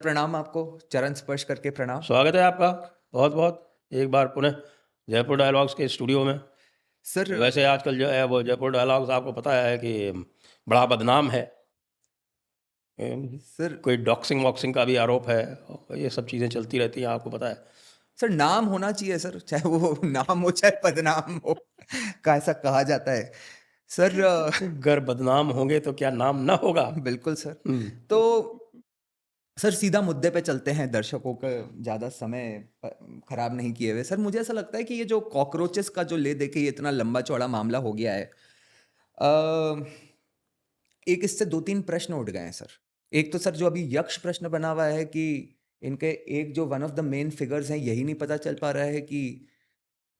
प्रणाम आपको, चरण स्पर्श करके प्रणाम। स्वागत है आपका बहुत-बहुत एक बार पुनः जयपुर डायलॉग्स के स्टूडियो में। सर वैसे आजकल जो है वो जयपुर डायलॉग्स आपको पता है कि बड़ा बदनाम है। अम, सर कोई डॉक्सिंग वॉक्सिंग का भी आरोप है और ये सब चीज़ें चलती रहती हैं, आपको पता है। सर नाम होना चाहिए सर, चाहे वो नाम हो चाहे बदनाम हो, का ऐसा कहा जाता है। सर अगर बदनाम होंगे तो क्या नाम ना होगा? बिल्कुल सर। हुँ। तो सर सीधा मुद्दे पे चलते हैं, दर्शकों का ज़्यादा समय खराब नहीं किए हुए। सर मुझे ऐसा लगता है कि ये जो कॉकरोचेस का जो ले दे के ये इतना लंबा चौड़ा मामला हो गया है, अ, एक इससे 2-3 प्रश्न उठ गए हैं सर। एक तो सर जो अभी यक्ष प्रश्न बना हुआ है कि इनके एक जो one of the main figures हैं, यही नहीं पता चल पा रहा है कि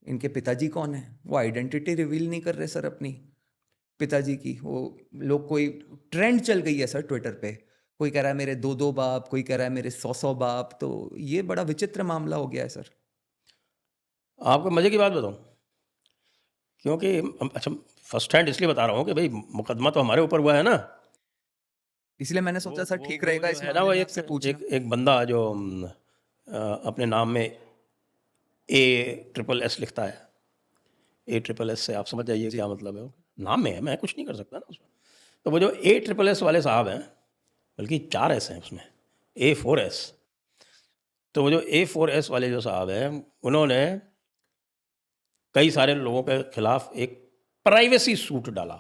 इनके पिताजी कौन हैं। वो आइडेंटिटी रिवील नहीं कर रहे सर अपनी पिताजी की। वो लोग, कोई ट्रेंड चल गई है सर ट्विटर पे। कोई कह रहा है मेरे 2-2 बाप, कोई कह रहा है मेरे 100-100 बाप। तो ये बड़ा विचित्र मामला हो गया है सर। आपको मज़े की बात बताऊँ? क्योंकि अच्छा, फर्स्ट हैंड इसलिए बता रहा हूँ कि भई मुकदमा तो हमारे ऊपर हुआ है ना। इसलिए मैंने वो सोचा सर वो ठीक वो रहेगा जो इस है ना, मामले वो में एक आपसे पूछना। एक एक बंदा जो अपने नाम में ए ट्रिपल एस लिखता है। ए ट्रिपल एस से आप समझ जाइए जी। क्या मतलब है। नाम में है, मैं कुछ नहीं कर सकता ना उसमें। तो वो जो ए ट्रिपल एस वाले साहब हैं, बल्कि 4 एस हैं उसमें, ए 4 एस। तो वो जो ए 4 एस वाले जो साहब हैं, उन्होंने कई सारे लोगों के खिलाफ एक प्राइवेसी सूट डाला।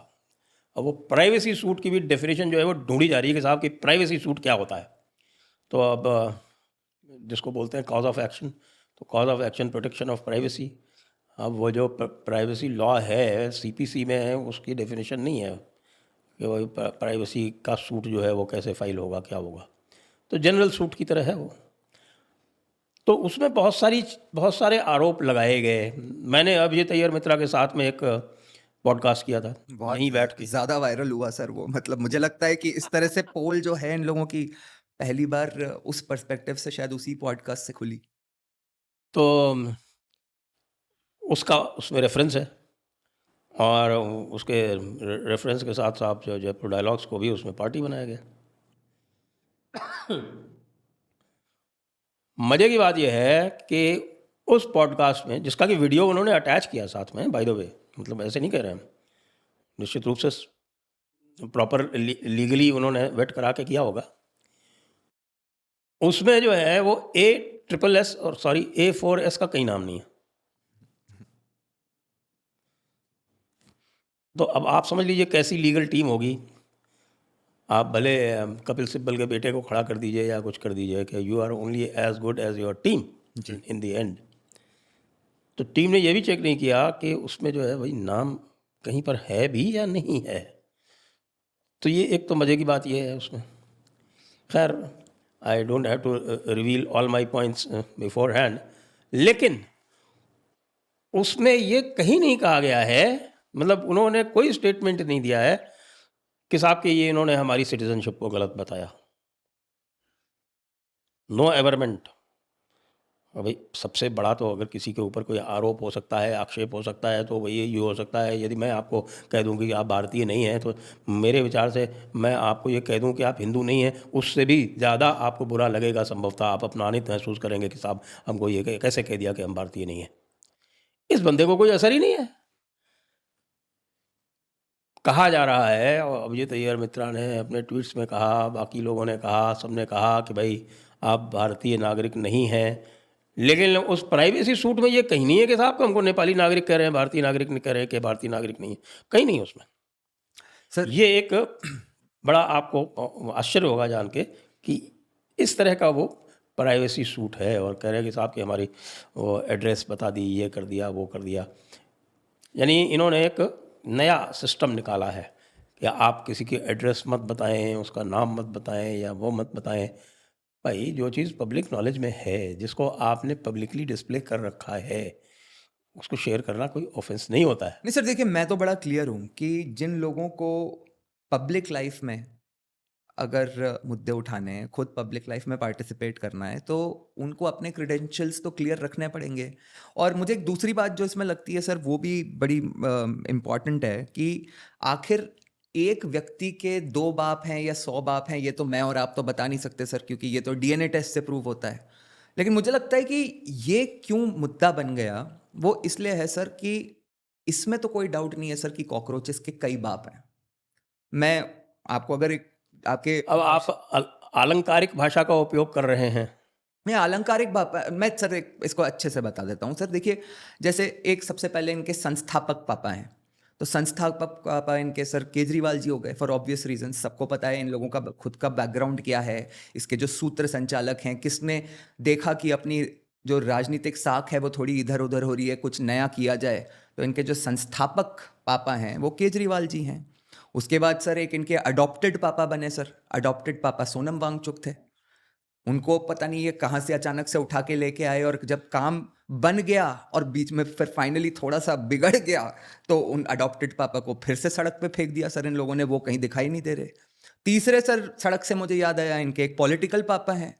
अब वो प्राइवेसी सूट की भी डेफिनेशन जो है वो ढूंढी जा रही है कि साहब कि प्राइवेसी सूट क्या होता है। तो अब जिसको बोलते हैं कॉज ऑफ एक्शन, तो cause of action protection of privacy. अब वो जो प्राइवेसी लॉ है सीपीसी में है, उसकी डेफिनेशन नहीं है कि वो प्राइवेसी का सूट जो है वो कैसे फाइल होगा, क्या होगा। तो जनरल सूट की तरह है वो। तो उसमें बहुत सारे आरोप लगाए गए। मैंने अभिजीत अय्यर मित्रा के साथ में एक पॉडकास्ट किया था, बहुत यहीं बैठ के। ज़्यादा वायरल हुआ सर वो। मतलब मुझे लगता है कि इस तरह से पोल जो है इन लोगों की, पहली बार उस पर्सपेक्टिव से शायद उसी पॉडकास्ट से खुली। तो उसका उसमें रेफरेंस है और उसके रेफरेंस के साथ साथ जो जयपुर डायलॉग्स को भी उसमें पार्टी बनाया गया। मज़े की बात यह है कि उस पॉडकास्ट में, जिसका कि वीडियो उन्होंने अटैच किया साथ में, बाय द वे, मतलब ऐसे नहीं कह रहे हैं, निश्चित रूप से प्रॉपर लीगली उन्होंने वेट करा के किया होगा। उसमें जो है वो ए ट्रिपल एस और सॉरी ए 4 एस का कहीं नाम नहीं है। तो अब आप समझ लीजिए कैसी लीगल टीम होगी। आप भले कपिल सिब्बल के बेटे को खड़ा कर दीजिए या कुछ कर दीजिए कि you are only as good as your team जी। In the end. तो टीम ने यह भी चेक नहीं किया कि उसमें जो है भाई नाम कहीं पर है भी या नहीं है। तो ये एक तो मज़े की बात ये है उसमें। खैर, I don't have to reveal all my points beforehand, लेकिन उसमें ये कहीं नहीं कहा गया है, मतलब उन्होंने कोई स्टेटमेंट नहीं दिया है कि साहब कि ये इन्होंने हमारी सिटीजनशिप को गलत बताया। No averment. भाई सबसे बड़ा तो अगर किसी के ऊपर कोई आरोप हो सकता है, आक्षेप हो सकता है, तो वही ये हो सकता है यदि मैं आपको कह दूं कि आप भारतीय नहीं हैं, तो मेरे विचार से मैं आपको ये कह दूं कि आप हिंदू नहीं हैं, उससे भी ज़्यादा आपको बुरा लगेगा। संभवतः आप अपमानित महसूस करेंगे कि साहब हमको ये कैसे कह दिया कि हम भारतीय नहीं हैं। इस बंदे को कोई असर ही नहीं है। कहा जा रहा है, और अभिजीत अय्यर मित्रा ने अपने ट्वीट्स में कहा, बाकी लोगों ने कहा, सबने कहा कि भाई आप भारतीय नागरिक नहीं हैं, लेकिन उस प्राइवेसी सूट में ये कहीं नहीं है कि साहब हमको नेपाली नागरिक कह रहे हैं, भारतीय नागरिक नहीं कह रहे हैं, कि भारतीय नागरिक नहीं है, कहीं नहीं है उसमें। सर ये एक बड़ा आपको आश्चर्य होगा जान के कि इस तरह का वो प्राइवेसी सूट है, और कह रहे हैं कि साहब कि हमारी वो एड्रेस बता दी, ये कर दिया, वो कर दिया। यानी इन्होंने एक नया सिस्टम निकाला है कि आप किसी की एड्रेस मत बताएं, उसका नाम मत बताएं या वो मत बताएं। भाई जो चीज़ पब्लिक नॉलेज में है, जिसको आपने पब्लिकली डिस्प्ले कर रखा है, उसको शेयर करना कोई ऑफेंस नहीं होता है। नहीं सर, देखिए मैं तो बड़ा क्लियर हूँ कि जिन लोगों को पब्लिक लाइफ में अगर मुद्दे उठाने हैं, खुद पब्लिक लाइफ में पार्टिसिपेट करना है, तो उनको अपने क्रेडेंशियल्स तो क्लियर रखने पड़ेंगे। और मुझे एक दूसरी बात जो इसमें लगती है सर, वो भी बड़ी इम्पॉर्टेंट है कि आखिर एक व्यक्ति के 2 बाप हैं या 100 बाप हैं, ये तो मैं और आप तो बता नहीं सकते सर, क्योंकि ये तो डीएनए टेस्ट से प्रूव होता है। लेकिन मुझे लगता है कि ये क्यों मुद्दा बन गया, वो इसलिए है सर कि इसमें तो कोई डाउट नहीं है सर कि कॉकरोचेस के कई बाप हैं। मैं आपको अगर एक आपके अब आप आलंकारिक भाषा का उपयोग कर रहे हैं। मैं अलंकारिक पापा, मैं सर एक इसको अच्छे से बता देता हूँ सर। देखिए, जैसे एक सबसे पहले इनके संस्थापक पापा हैं, तो संस्थापक पापा इनके सर केजरीवाल जी हो गए, फॉर ऑब्वियस रीजन। सबको पता है इन लोगों का खुद का बैकग्राउंड क्या है, इसके जो सूत्र संचालक हैं, किसने देखा कि अपनी जो राजनीतिक साख है वो थोड़ी इधर उधर हो रही है, कुछ नया किया जाए, तो इनके जो संस्थापक पापा हैं वो केजरीवाल जी हैं। उसके बाद सर एक इनके अडॉप्टेड पापा बने सर, अडॉप्टेड पापा सोनम वांगचुक थे। उनको पता नहीं ये कहाँ से अचानक से उठा के लेके आए, और जब काम बन गया और बीच में फिर फाइनली थोड़ा सा बिगड़ गया, तो उन अडॉप्टेड पापा को फिर से सड़क पे फेंक दिया सर इन लोगों ने, वो कहीं दिखाई नहीं दे रहे। तीसरे सर सड़क से मुझे याद आया, इनके एक पॉलिटिकल पापा हैं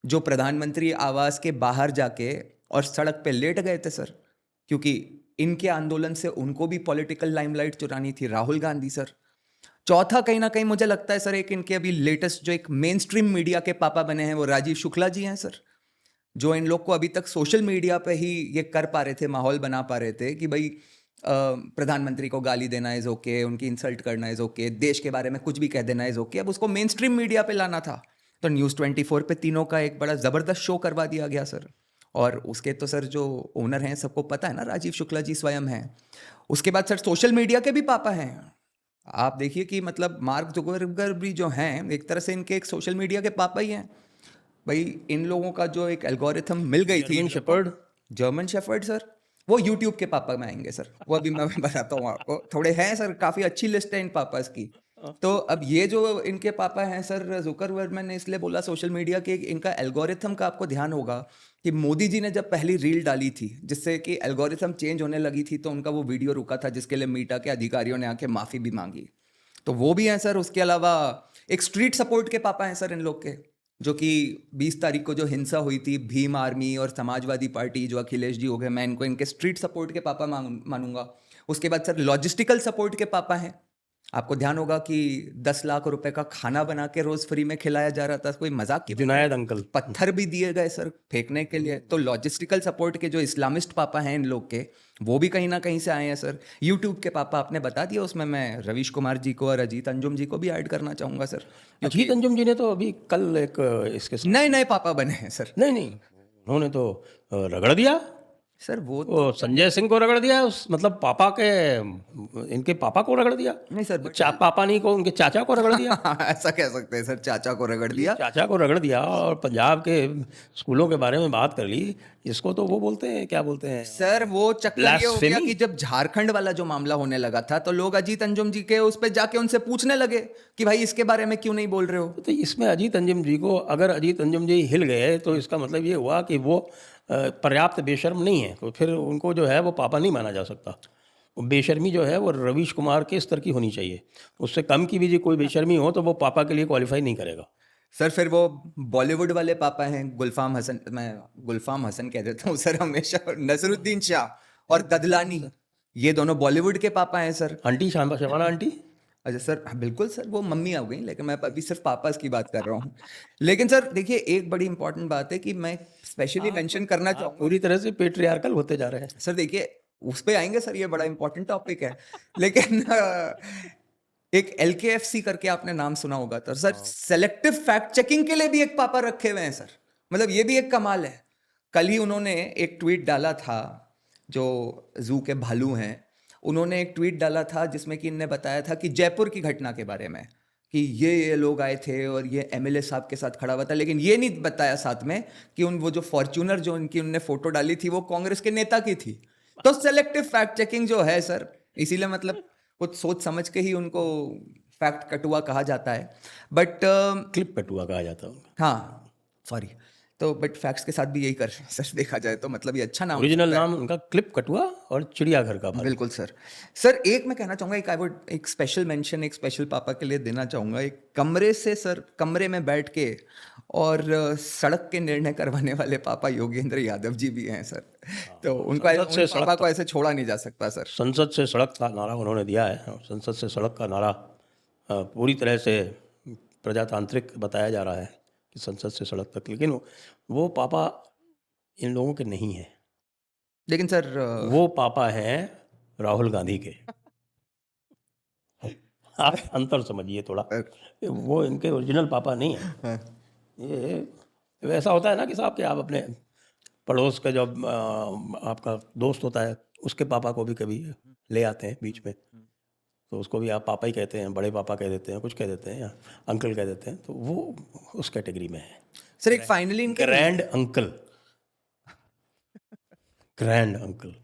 जो प्रधानमंत्री आवास के बाहर जाके और सड़क पे लेट गए थे सर, क्योंकि इनके आंदोलन से उनको भी पॉलिटिकल लाइमलाइट चुरानी थी, राहुल गांधी सर। चौथा कहीं ना कहीं मुझे लगता है सर, एक इनके अभी लेटेस्ट जो एक मेन स्ट्रीम मीडिया के पापा बने हैं वो राजीव शुक्ला जी हैं सर, जो इन लोग को अभी तक सोशल मीडिया पे ही ये कर पा रहे थे, माहौल बना पा रहे थे कि भाई प्रधानमंत्री को गाली देना इज ओके, उनकी इंसल्ट करना इज ओके, देश के बारे में कुछ भी कह देना इज ओके। अब उसको मेन स्ट्रीम मीडिया पे लाना था, तो न्यूज़ 24 पे तीनों का एक बड़ा ज़बरदस्त शो करवा दिया गया सर। और उसके तो सर जो ओनर हैं सबको पता है ना, राजीव शुक्ला जी स्वयं हैं। उसके बाद सर सोशल मीडिया के भी पापा हैं। आप देखिए कि मतलब मार्क जुकरबर्ग भी जो हैं, एक तरह से इनके एक सोशल मीडिया के पापा ही हैं भाई। इन लोगों का जो एक एल्गोरिथम मिल गई थी, German shepherd. German shepherd sir, वो यूट्यूब के पापा में आएंगे सर, वो अभी मैं बताता हूँ आपको, थोड़े हैं सर, काफ़ी अच्छी लिस्ट है इन पापास की। तो अब ये जो इनके पापा हैं सर जुकरबर्ग, मैंने इसलिए बोला सोशल मीडिया के, इनका एल्गोरिथम का आपको ध्यान होगा कि मोदी जी ने जब पहली रील डाली थी जिससे कि एल्गोरिथम चेंज होने लगी थी, तो उनका वो वीडियो रुका था जिसके लिए मीटा के अधिकारियों ने आके माफ़ी भी मांगी, तो वो भी हैं सर। उसके अलावा एक स्ट्रीट सपोर्ट के पापा हैं सर इन लोग के, जो कि 20 तारीख को जो हिंसा हुई थी भीम आर्मी और समाजवादी पार्टी, जो अखिलेश जी हो गए, मैं इनको इनके स्ट्रीट सपोर्ट के पापा मानूंगा। उसके बाद सर लॉजिस्टिकल सपोर्ट के पापा हैं। आपको ध्यान होगा कि 10 लाख रुपए का खाना बना के रोज फ्री में खिलाया जा रहा था, कोई मजाक की बात नहीं। जुनायद अंकल। पत्थर भी दिए गए सर फेंकने के लिए। तो लॉजिस्टिकल सपोर्ट के जो इस्लामिस्ट पापा हैं इन लोग के, वो भी कहीं ना कहीं से आए हैं सर। यूट्यूब के पापा आपने बता दिया, उसमें मैं रवीश कुमार जी को और अजीत अंजुम जी को भी ऐड करना चाहूंगा सर, अजीत अंजुम जी ने तो अभी कल एक इसके साथ नए नए पापा बने हैं सर। नहीं नहीं, उन्होंने तो रगड़ दिया। सर वो वो संजय सिंह को रगड़ दिया, उस मतलब पापा के, इनके पापा को रगड़ दिया। नहीं सर, पापा नहीं को, उनके चाचा को रगड़ दिया। ऐसा कह सकते हैं सर, चाचा को रगड़ दिया। चाचा को रगड़ दिया और पंजाब के स्कूलों के बारे में बात कर ली। इसको तो वो बोलते हैं, क्या बोलते हैं सर, वो चक्कर ये हो गया Blasphemy? कि जब झारखंड वाला जो मामला होने लगा था, तो लोग अजीत अंजुम जी के उस पर जाके उनसे पूछने लगे कि भाई इसके बारे में क्यों नहीं बोल रहे हो। तो इसमें अजीत अंजुम जी को, अगर अजीत अंजुम जी हिल गए तो इसका मतलब ये हुआ कि वो पर्याप्त बेशर्म नहीं है, तो फिर उनको जो है वो पापा नहीं माना जा सकता। वो बेशर्मी जो है वो रवीश कुमार के स्तर की होनी चाहिए। उससे कम की भी जी कोई बेशर्मी हो तो वो पापा के लिए क्वालिफाई नहीं करेगा। सर फिर वो बॉलीवुड वाले पापा हैं, गुलफाम हसन, मैं गुलफाम हसन कह देता हूँ सर हमेशा, नसरुद्दीन शाह और ददलानी, ये दोनों बॉलीवुड के पापा हैं सर। Aunty Shabana aunty. अच्छा सर, हाँ, बिल्कुल सर, वो मम्मी आ गई, लेकिन मैं अभी सिर्फ पापास की बात कर रहा हूँ। लेकिन सर देखिए, एक बड़ी इंपॉर्टेंट बात है कि मैं स्पेशली मेंशन करना चाहूँगा। पूरी तरह से पेट्रियार्कल होते जा रहे हैं। सर देखिए, उस पे आएंगे सर, ये बड़ा इंपॉर्टेंट टॉपिक है। लेकिन एक LKFC करके आपने नाम सुना होगा तो सर, सेलेक्टिव फैक्ट चेकिंग के लिए भी एक पापा रखे हुए हैं सर। मतलब ये भी एक कमाल है। कल ही उन्होंने एक ट्वीट डाला था, जो जू के भालू हैं, उन्होंने एक ट्वीट डाला था जिसमें कि इनने बताया था कि जयपुर की घटना के बारे में, कि ये लोग आए थे और ये MLA साहब के साथ खड़ा हुआ था, लेकिन ये नहीं बताया साथ में कि वो जो फॉर्च्यूनर जो उनकी उनने फोटो डाली थी वो कांग्रेस के नेता की थी। तो सेलेक्टिव फैक्ट चेकिंग जो है सर, इसीलिए मतलब कुछ सोच समझ के ही उनको फैक्ट कटुआ कहा जाता है। बट क्लिप कटुआ कहा जाता है। हाँ, सॉरी, तो बट फैक्ट्स के साथ भी यही कर रहे हैं सर, देखा जाए तो मतलब ये अच्छा नाम, ओरिजिनल नाम उनका क्लिप कटुआ और चिड़ियाघर का भालू। बिल्कुल सर। सर एक मैं कहना चाहूँगा, एक स्पेशल मेंशन एक स्पेशल पापा के लिए देना चाहूँगा। एक कमरे से सर, कमरे में बैठ के और सड़क के निर्णय करवाने वाले पापा योगेंद्र यादव जी भी हैं सर। तो उनका संसद से उन पापा को ऐसे छोड़ा नहीं जा सकता सर। संसद से सड़क का नारा उन्होंने दिया है, संसद से सड़क का नारा पूरी तरह से प्रजातांत्रिक बताया जा रहा है कि संसद से सड़क तक, लेकिन वो पापा इन लोगों के नहीं हैं। लेकिन सर वो पापा हैं राहुल गांधी के। आप अंतर समझिए थोड़ा, वो इनके ओरिजिनल पापा नहीं हैं। हाँ, ये वैसा होता है ना कि साहब कि आप अपने पड़ोस का जो आपका दोस्त होता है उसके पापा को भी कभी ले आते हैं बीच में, तो उसको भी आप पापा ही कहते हैं, बड़े पापा कह देते हैं, कुछ कह देते हैं, या अंकल कह देते हैं, तो वो उस कैटेगरी में है। सर एक फाइनली इनके grand uncle, grand uncle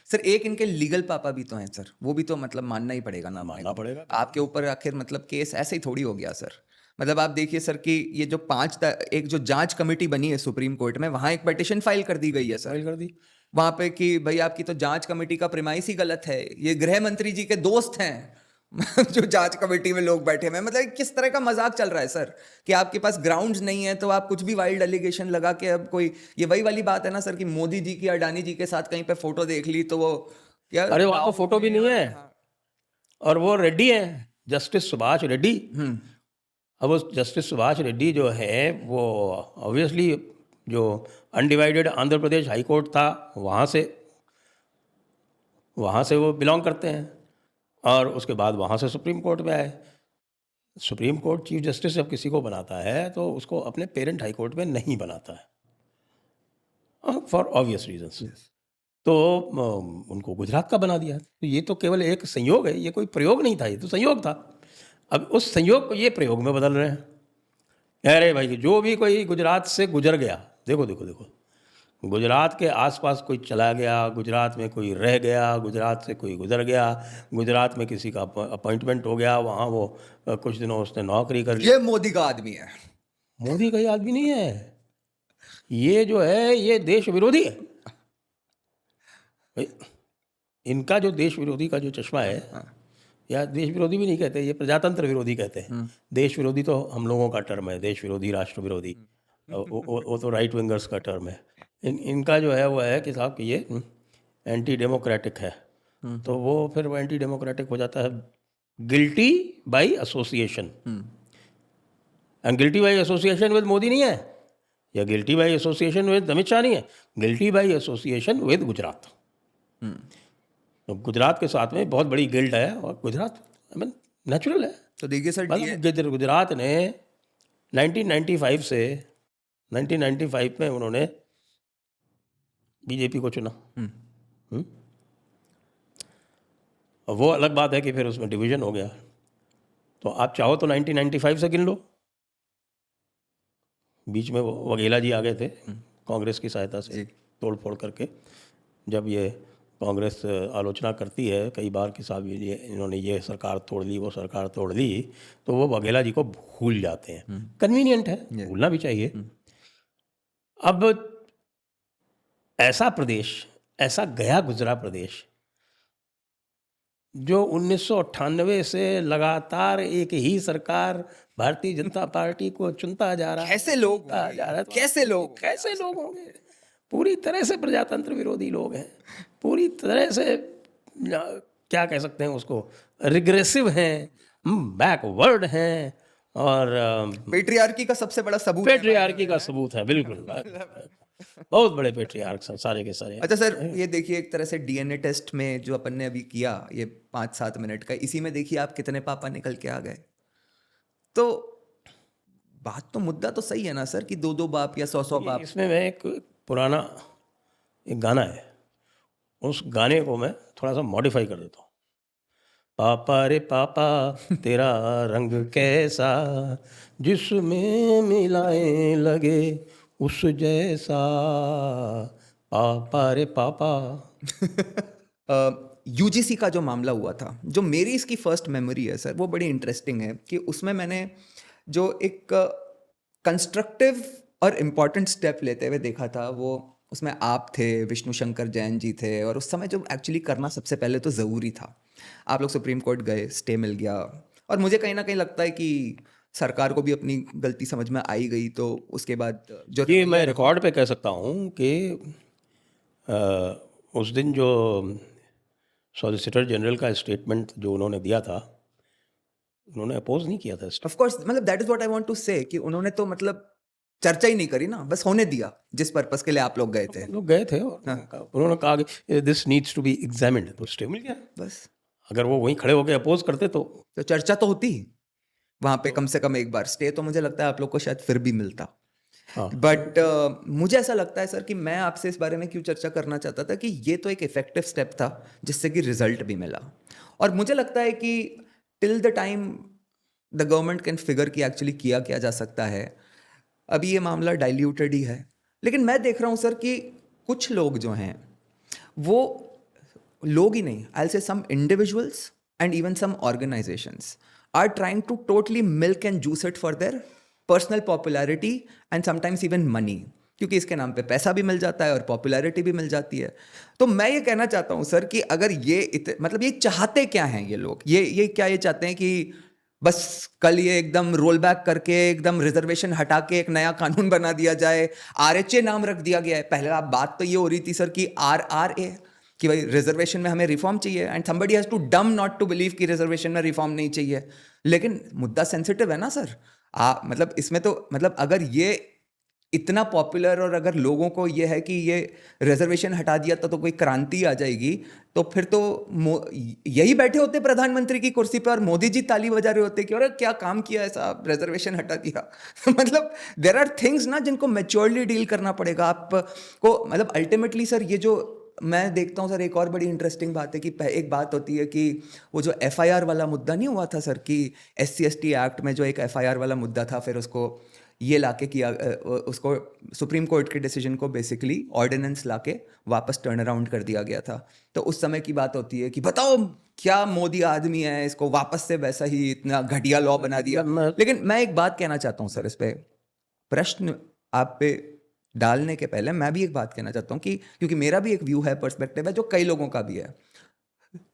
sir एक इनके लीगल पापा भी तो हैं सर, वो भी तो मतलब मानना ही पड़ेगा ना अपने मानना को। पड़ेगा। आपके ऊपर आखिर मतलब केस ऐसे ही थोड़ी हो गया सर। मतलब आप देखिए सर कि ये जो एक जो जांच कमेटी बनी है सुप्रीम कोर्ट में, वहां एक पिटीशन फाइल कर दी गई है सर फाइल कर दी। वहां पे कि भाई आपकी तो जांच कमेटी का प्रेमाइस ही गलत है, ये गृह मंत्री जी के दोस्त हैं जो जांच कमेटी में लोग बैठे हुए हैं। मतलब किस तरह का मजाक चल रहा है सर कि आपके पास ग्राउंड्स नहीं है तो आप कुछ भी वाइल्ड एलिगेशन लगा के अब कोई, ये वही वाली बात है ना सर कि मोदी जी की अडानी जी के साथ कहीं पे फोटो देख ली तो वो क्या अरे वहाँ तो गाँव फोटो भी में नहीं और है, हाँ। और वो रेड्डी हैं, जस्टिस सुभाष रेड्डी। हम्म अब उस जस्टिस सुभाष रेड्डी जो है वो ऑब्वियसली जो undivided Andhra Pradesh high court था वहाँ से वो बिलोंग करते हैं, और उसके बाद वहाँ से सुप्रीम कोर्ट में आए। सुप्रीम कोर्ट चीफ जस्टिस जब किसी को बनाता है तो उसको अपने पेरेंट हाई कोर्ट में नहीं बनाता है, फॉर ऑब्वियस रीजंस। तो उनको गुजरात का बना दिया। तो ये तो केवल एक संयोग है, ये कोई प्रयोग नहीं था, ये तो संयोग था। अब उस संयोग को ये प्रयोग में बदल रहे हैं। अरे भाई जो भी कोई गुजरात से गुजर गया, देखो देखो देखो, गुजरात के आसपास कोई चला गया, गुजरात में कोई रह गया, गुजरात से कोई गुजर गया, गुजरात में किसी का अपॉइंटमेंट हो गया, वहाँ वो कुछ दिनों उसने नौकरी कर ली। ये मोदी का आदमी है। मोदी का ही आदमी नहीं है, ये जो है ये देश विरोधी है। भाई, इनका जो देश विरोधी का जो चश्मा है, या देश विरोधी भी नहीं कहते, ये प्रजातंत्र विरोधी कहते हैं। देश विरोधी तो हम लोगों का टर्म है, देश विरोधी, राष्ट्र विरोधी, वो तो राइट विंगर्स का टर्म है। इनका जो है वो है कि साहब कि ये एंटी डेमोक्रेटिक है, तो वो फिर वो एंटी डेमोक्रेटिक हो जाता है guilty by association. And guilty by association with Modi नहीं है, या guilty by association with Amit Shah नहीं है, guilty by association with Gujarat. तो गुजरात के साथ में बहुत बड़ी गिल्ट है, और गुजरात आई मीन नेचुरल है। तो देखिए सर मतलब गुजरात ने 1995 से 1995 में उन्होंने बीजेपी को चुना। और वो अलग बात है कि फिर उसमें डिवीजन हो गया। तो आप चाहो तो 1995 से गिन लो, बीच में वो वघेला जी आ गए थे कांग्रेस की सहायता से तोड़ फोड़ करके। जब ये कांग्रेस आलोचना करती है कई बार कि साहब ये इन्होंने ये सरकार तोड़ ली, वो सरकार तोड़ ली, तो वो वघेला जी को भूल जाते हैं। कन्वीनियंट है, भूलना भी चाहिए। अब ऐसा प्रदेश, ऐसा गया गुजरा प्रदेश जो 1998 से लगातार एक ही सरकार भारतीय जनता पार्टी को चुनता जा रहा है, कैसे लोग चुनता जा रहा है, तो कैसे लोग कैसे लोग होंगे? पूरी तरह से प्रजातंत्र विरोधी लोग हैं, पूरी तरह से क्या कह सकते हैं उसको, रिग्रेसिव हैं, बैकवर्ड हैं, और पेट्रियार्की का सबसे बड़ा सबूत है। पेट्रियार्की का सबूत है, बिल्कुल। बहुत बड़े पेट्रियार्क सारे के सारे। अच्छा सर ये देखिए एक तरह से डीएनए टेस्ट में जो अपन ने अभी किया ये 5-7 मिनट का, इसी में देखिए आप कितने पापा निकल के आ गए। तो बात तो मुद्दा तो सही है ना सर कि 2-2 बाप या 100-100 बाप। इसमें मैं एक पुराना एक गाना है, उस गाने को मैं थोड़ा सा मॉडिफाई कर देता हूँ। पापा रे पापा तेरा रंग कैसा, जिसमें मिलाए लगे उस जैसा, पापा रे पापा। यूजीसी का जो मामला हुआ था, जो मेरी इसकी फर्स्ट मेमोरी है सर वो बड़ी इंटरेस्टिंग है कि उसमें मैंने जो एक कंस्ट्रक्टिव और इम्पॉर्टेंट स्टेप लेते हुए देखा था, वो उसमें आप थे, विष्णु शंकर जैन जी थे, और उस समय जो एक्चुअली करना सबसे पहले तो ज़रूरी था। आप लोग सुप्रीम कोर्ट गए, स्टे मिल गया, और मुझे कहीं ना कहीं लगता है कि सरकार को भी अपनी गलती समझ में आई गई। तो उसके बाद जो ये मैं रिकॉर्ड पे कह सकता हूँ कि उस दिन जो सॉलिसिटर जनरल का स्टेटमेंट जो उन्होंने दिया था, उन्होंने अपोज नहीं किया था इस ऑफ कोर्स, मतलब that is what I want to say कि उन्होंने तो मतलब चर्चा ही नहीं करी ना, बस होने दिया जिस पर्पस के लिए आप लोग गए थे। हम लोग गए थे और उन्होंने कहा कि this needs to be examined, तो स्टे मिल गया। बस, अगर वो वहीं खड़े होकर अपोज करते तो तो चर्चा तो होती वहां पे, कम से कम एक बार स्टे तो मुझे लगता है आप लोग को शायद फिर भी मिलता। हाँ, बट मुझे ऐसा लगता है सर कि मैं आपसे इस बारे में क्यों चर्चा करना चाहता था कि ये तो एक इफेक्टिव स्टेप था जिससे कि रिजल्ट भी मिला, और मुझे लगता है कि till the time the government can figure कि एक्चुअली किया क्या जा सकता है, अभी ये मामला डाइल्यूटेड ही है। लेकिन मैं देख रहा हूँ सर कि कुछ लोग जो हैं, वो लोग ही नहीं, I say some individuals and even some organisations are trying to totally milk and juice it for their personal popularity and sometimes even money, क्योंकि इसके नाम पे पैसा भी मिल जाता है और पॉपुलैरिटी भी मिल जाती है। तो मैं ये कहना चाहता हूँ सर कि अगर ये मतलब ये चाहते क्या हैं ये लोग, ये क्या ये चाहते हैं कि बस कल ये एकदम रोल बैक करके एकदम रिजर्वेशन हटा के एक नया कानून बना दिया जाए, आरएचए नाम रख दिया गया है। पहले आप बात तो ये हो रही थी सर कि आरआरए, कि भाई रिजर्वेशन में हमें रिफॉर्म चाहिए, एंड समबडी हैज टू डम नॉट टू बिलीव कि रिजर्वेशन में रिफॉर्म नहीं चाहिए। लेकिन मुद्दा सेंसिटिव है ना सर, मतलब इसमें तो मतलब अगर ये इतना पॉपुलर और अगर लोगों को ये है कि ये रिजर्वेशन हटा दिया तो कोई क्रांति आ जाएगी, तो फिर तो यही बैठे होते प्रधानमंत्री की कुर्सी पे और मोदी जी ताली बजा रहे होते कि अरे क्या काम किया है साहब, रिजर्वेशन हटा दिया। मतलब देयर आर थिंग्स ना जिनको मैच्योरली डील करना पड़ेगा आपको। मतलब अल्टीमेटली सर ये जो मैं देखता हूँ सर, एक और बड़ी इंटरेस्टिंग बात है कि एक बात होती है कि वो जो एफआईआर वाला मुद्दा नहीं हुआ था सर, कि SC/ST एक्ट में जो एक एफआईआर वाला मुद्दा था, फिर उसको ये लाके किया, उसको सुप्रीम कोर्ट के डिसीजन को बेसिकली ऑर्डिनेंस लाके वापस टर्न अराउंड कर दिया गया था। तो उस समय की बात होती है कि बताओ क्या मोदी आदमी है, इसको वापस से वैसा ही इतना घटिया लॉ बना दिया। लेकिन मैं एक बात कहना चाहता हूँ सर, इस पे प्रश्न आप पे डालने के पहले मैं भी एक बात कहना चाहता हूँ कि क्योंकि मेरा भी एक व्यू है, पर्सपेक्टिव है, जो कई लोगों का भी है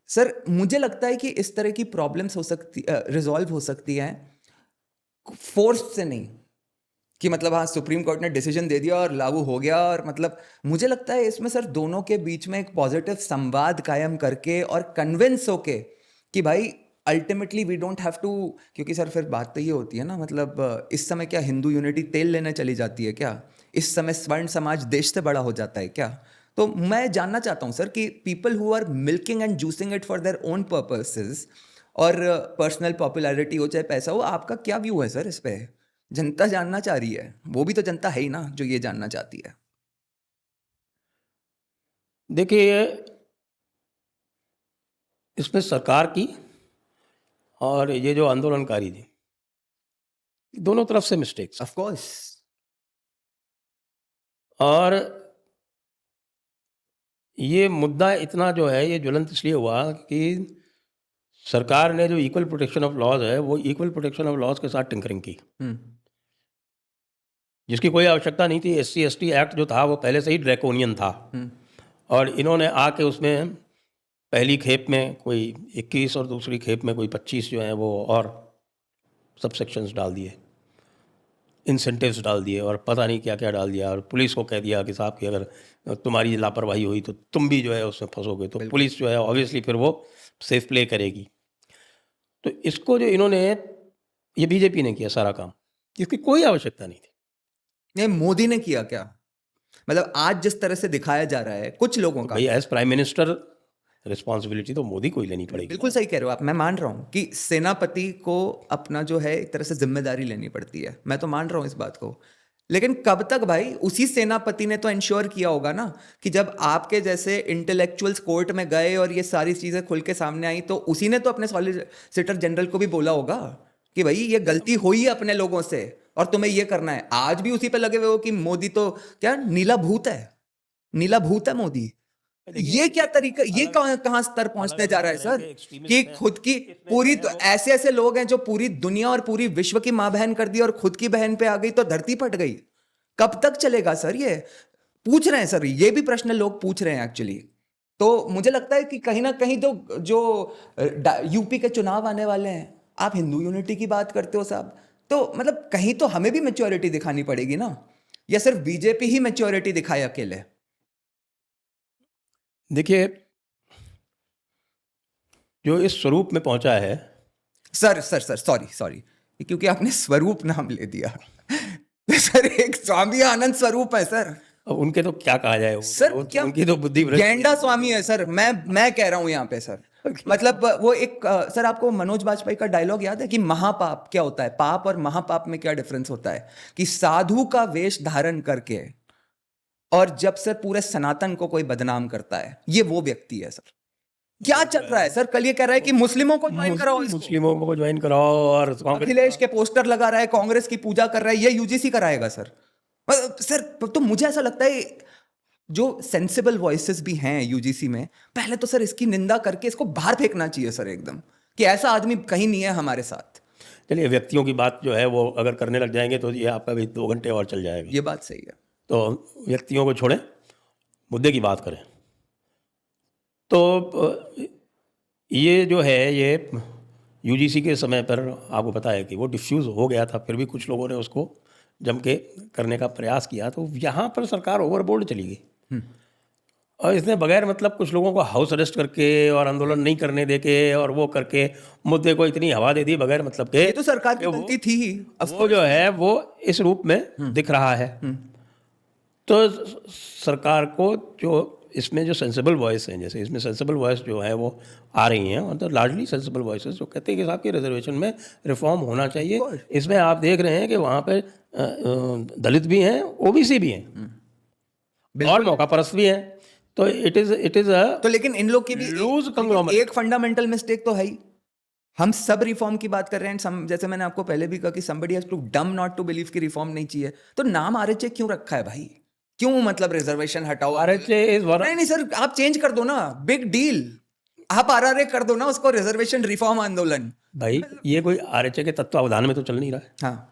सर। मुझे लगता है कि इस तरह की प्रॉब्लम्स हो सकती, रिजॉल्व हो सकती हैं फोर्स से नहीं, कि मतलब हाँ सुप्रीम कोर्ट ने डिसीजन दे दिया और लागू हो गया, और मतलब मुझे लगता है इसमें सर दोनों के बीच में एक पॉजिटिव संवाद कायम करके और कन्विंस होके कि भाई ultimately we don't have to, क्योंकि सर फिर बात तो ये होती है ना, मतलब इस समय क्या हिंदू यूनिटी तेल लेने चली जाती है क्या? इस समय स्वर्ण समाज देश से बड़ा हो जाता है क्या? तो मैं जानना चाहता हूँ सर कि people who are milking and juicing it for their own purposes और पर्सनल पॉपुलैरिटी हो चाहे पैसा हो, आपका क्या व्यू है सर इस पे? जनता जानना चाह रही है, वो भी तो जनता है ही ना जो ये जानना चाहती है। देखिए इसमें सरकार की और ये जो आंदोलनकारी थी, दोनों तरफ से मिस्टेक्स। Of course. और ये मुद्दा इतना जो है ये ज्वलंत इसलिए हुआ कि सरकार ने जो इक्वल प्रोटेक्शन ऑफ लॉज है वो इक्वल प्रोटेक्शन ऑफ लॉज के साथ टिंकरिंग की, जिसकी कोई आवश्यकता नहीं थी। SC/ST एक्ट जो था वो पहले से ही ड्रैकोनियन था, और इन्होंने आके उसमें पहली खेप में कोई 21 और दूसरी खेप में कोई 25 जो हैं वो और सबसेक्शंस डाल दिए, इंसेंटिव्स डाल दिए और पता नहीं क्या क्या डाल दिया, और पुलिस को कह दिया कि साहब कि अगर तुम्हारी लापरवाही हुई तो तुम भी जो है उसमें फंसोगे, तो पुलिस जो है ऑब्वियसली फिर वो सेफ प्ले करेगी। तो इसको जो इन्होंने, ये बीजेपी ने किया सारा काम, इसकी कोई आवश्यकता नहीं थी। नहीं, मोदी ने किया क्या? मतलब आज जिस तरह से दिखाया जा रहा है कुछ लोगों तो का, भाई एज प्राइम मिनिस्टर रिस्पॉन्सिबिलिटी तो मोदी को ही लेनी पड़ेगी। बिल्कुल सही कह रहे हो आप, मैं मान रहा हूँ कि सेनापति को अपना जो है एक तरह से जिम्मेदारी लेनी पड़ती है, मैं तो मान रहा हूँ इस बात को। लेकिन कब तक भाई? उसी सेनापति ने तो इंश्योर किया होगा ना कि जब आपके जैसे इंटेलेक्चुअल्स कोर्ट में गए और ये सारी चीजें खुल के सामने आई, तो उसी ने तो अपने सॉलिसिटर जनरल को भी बोला होगा कि भाई ये गलती हुई है अपने लोगों से और तुम्हें ये करना है। आज भी उसी पे लगे हुए हो कि मोदी तो क्या नीला भूत है, नीला भूत है मोदी। ये क्या तरीका, ये कहां स्तर पहुंचने जा रहा है सर कि खुद की पूरी ऐसे ऐसे लोग हैं जो पूरी दुनिया और पूरी विश्व की मां बहन कर दी और खुद की बहन पे आ गई तो धरती फट गई। कब तक चलेगा सर? ये पूछ रहे हैं सर, ये भी प्रश्न लोग पूछ रहे हैं एक्चुअली। तो मुझे लगता है कि कहीं ना कहीं तो जो यूपी के चुनाव आने वाले हैं, आप हिंदू यूनिटी की बात करते हो साहब, तो मतलब कहीं तो हमें भी मैच्योरिटी दिखानी पड़ेगी ना, या सिर्फ बीजेपी ही मैच्योरिटी दिखाए अकेले? देखिए जो इस स्वरूप में पहुंचा है sir sir sir sorry sorry, क्योंकि आपने स्वरूप नाम ले दिया। तो सर एक स्वामी आनंद स्वरूप है सर। अब उनके तो क्या कहा जाए, सर क्या उनकी तो बुद्धि भ्रष्ट गेंडा स्वामी है सर। मैं कह रहा हूं यहाँ पे सर, मतलब वो एक सर आपको मनोज बाजपेयी का डायलॉग याद है कि महापाप क्या होता है, पाप और महापाप में क्या डिफरेंस होता है, कि साधु का वेश धारण करके और जब सर पूरे सनातन को कोई बदनाम करता है, ये वो व्यक्ति है सर। क्या चल रहा है सर? कल ये कह रहा है कि मुस्लिमों को ज्वाइन कराओ इसको, मुस्लिमों को ज्वाइन कराओ, और कांग्रेस अखिलेश के पोस्टर लगा रहा है, कांग्रेस की पूजा कर रहा है, ये यूजीसी कराएगा सर। सर तो मुझे ऐसा लगता है जो सेंसिबल वॉइसेस भी हैं यूजीसी में, पहले तो सर इसकी निंदा करके इसको बाहर फेंकना चाहिए सर एकदम, कि ऐसा आदमी कहीं नहीं है हमारे साथ। चलिए, व्यक्तियों की बात जो है वो अगर करने लग जाएंगे तो ये आपका भी 2 घंटे और चल जाएगा। ये बात सही है। तो व्यक्तियों को छोड़ें, मुद्दे की बात करें। तो ये जो है, ये यूजीसी के समय पर आपको पता है कि वो डिफ्यूज़ हो गया था, फिर भी कुछ लोगों ने उसको जम के करने का प्रयास किया, तो यहाँ पर सरकार ओवरबोर्ड चली गई। और इसने बगैर मतलब कुछ लोगों को हाउस अरेस्ट करके और आंदोलन नहीं करने दे के और वो करके मुद्दे को इतनी हवा दे दी बगैर मतलब के। ये तो सरकार की गलती थी ही। वो जो है वो इस रूप में दिख रहा है। तो सरकार को जो इसमें जो सेंसिबल वॉइस हैं, जैसे इसमें सेंसिबल वॉइस जो है वो आ रही हैं, मतलब लार्जली सेंसिबल वॉइसेस जो कहते हैं कि साहब की रिजर्वेशन में रिफॉर्म होना चाहिए। इसमें आप देख रहे हैं कि वहाँ पे दलित भी हैं, ओबीसी भी हैं और मौका परस्त भी हैं। तो इट इज तो लेकिन इन लोग की भी लूज कंग्लोमरेट। एक फंडामेंटल मिस्टेक तो है ही। हम सब रिफॉर्म की बात कर रहे हैं, जैसे मैंने आपको पहले भी कहा कि somebody has to dumb not to believe कि रिफॉर्म नहीं चाहिए। तो नाम आरएचए क्यों रखा है भाई? क्यों मतलब रिजर्वेशन हटाओ? आरएचए इज नहीं सर, आप चेंज कर दो ना, बिग डील। आप आरआरए कर दो ना उसको, रिजर्वेशन रिफॉर्म आंदोलन। भाई, ये कोई आरएचए के तत्वावधान में तो चल नहीं रहा है। हाँ,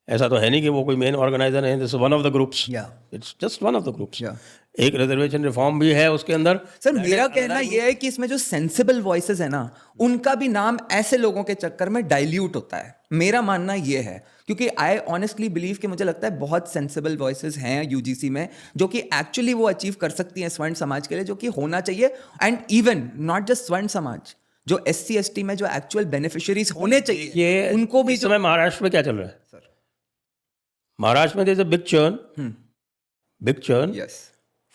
ऐसा तो है नहीं कि वो कोई मेन ऑर्गेनाइजर है। This one of the groups, या it's just one of the groups. या एक रिजर्वेशन रिफॉर्म भी है उसके अंदर। सर मेरा कहना यह है कि इसमें जो सेंसिबल वॉइसेस है ना, उनका भी नाम ऐसे लोगों के चक्कर में डाइल्यूट होता है। मेरा मानना यह है, क्योंकि आई ऑनेस्टली बिलीव कि मुझे लगता है बहुत सेंसिबल वॉइसेस हैं यूजीसी में, जो कि एक्चुअली वो अचीव कर सकती हैं स्वर्ण समाज के लिए, जो कि होना चाहिए। एंड इवन नॉट जस्ट स्वर्ण समाज, जो एससी एसटी में जो एक्चुअल बेनिफिशियरीज होने चाहिए, ये उनको भी इस समय महाराष्ट्र में क्या चल रहा है सर? महाराष्ट्र में there is a big churn yes,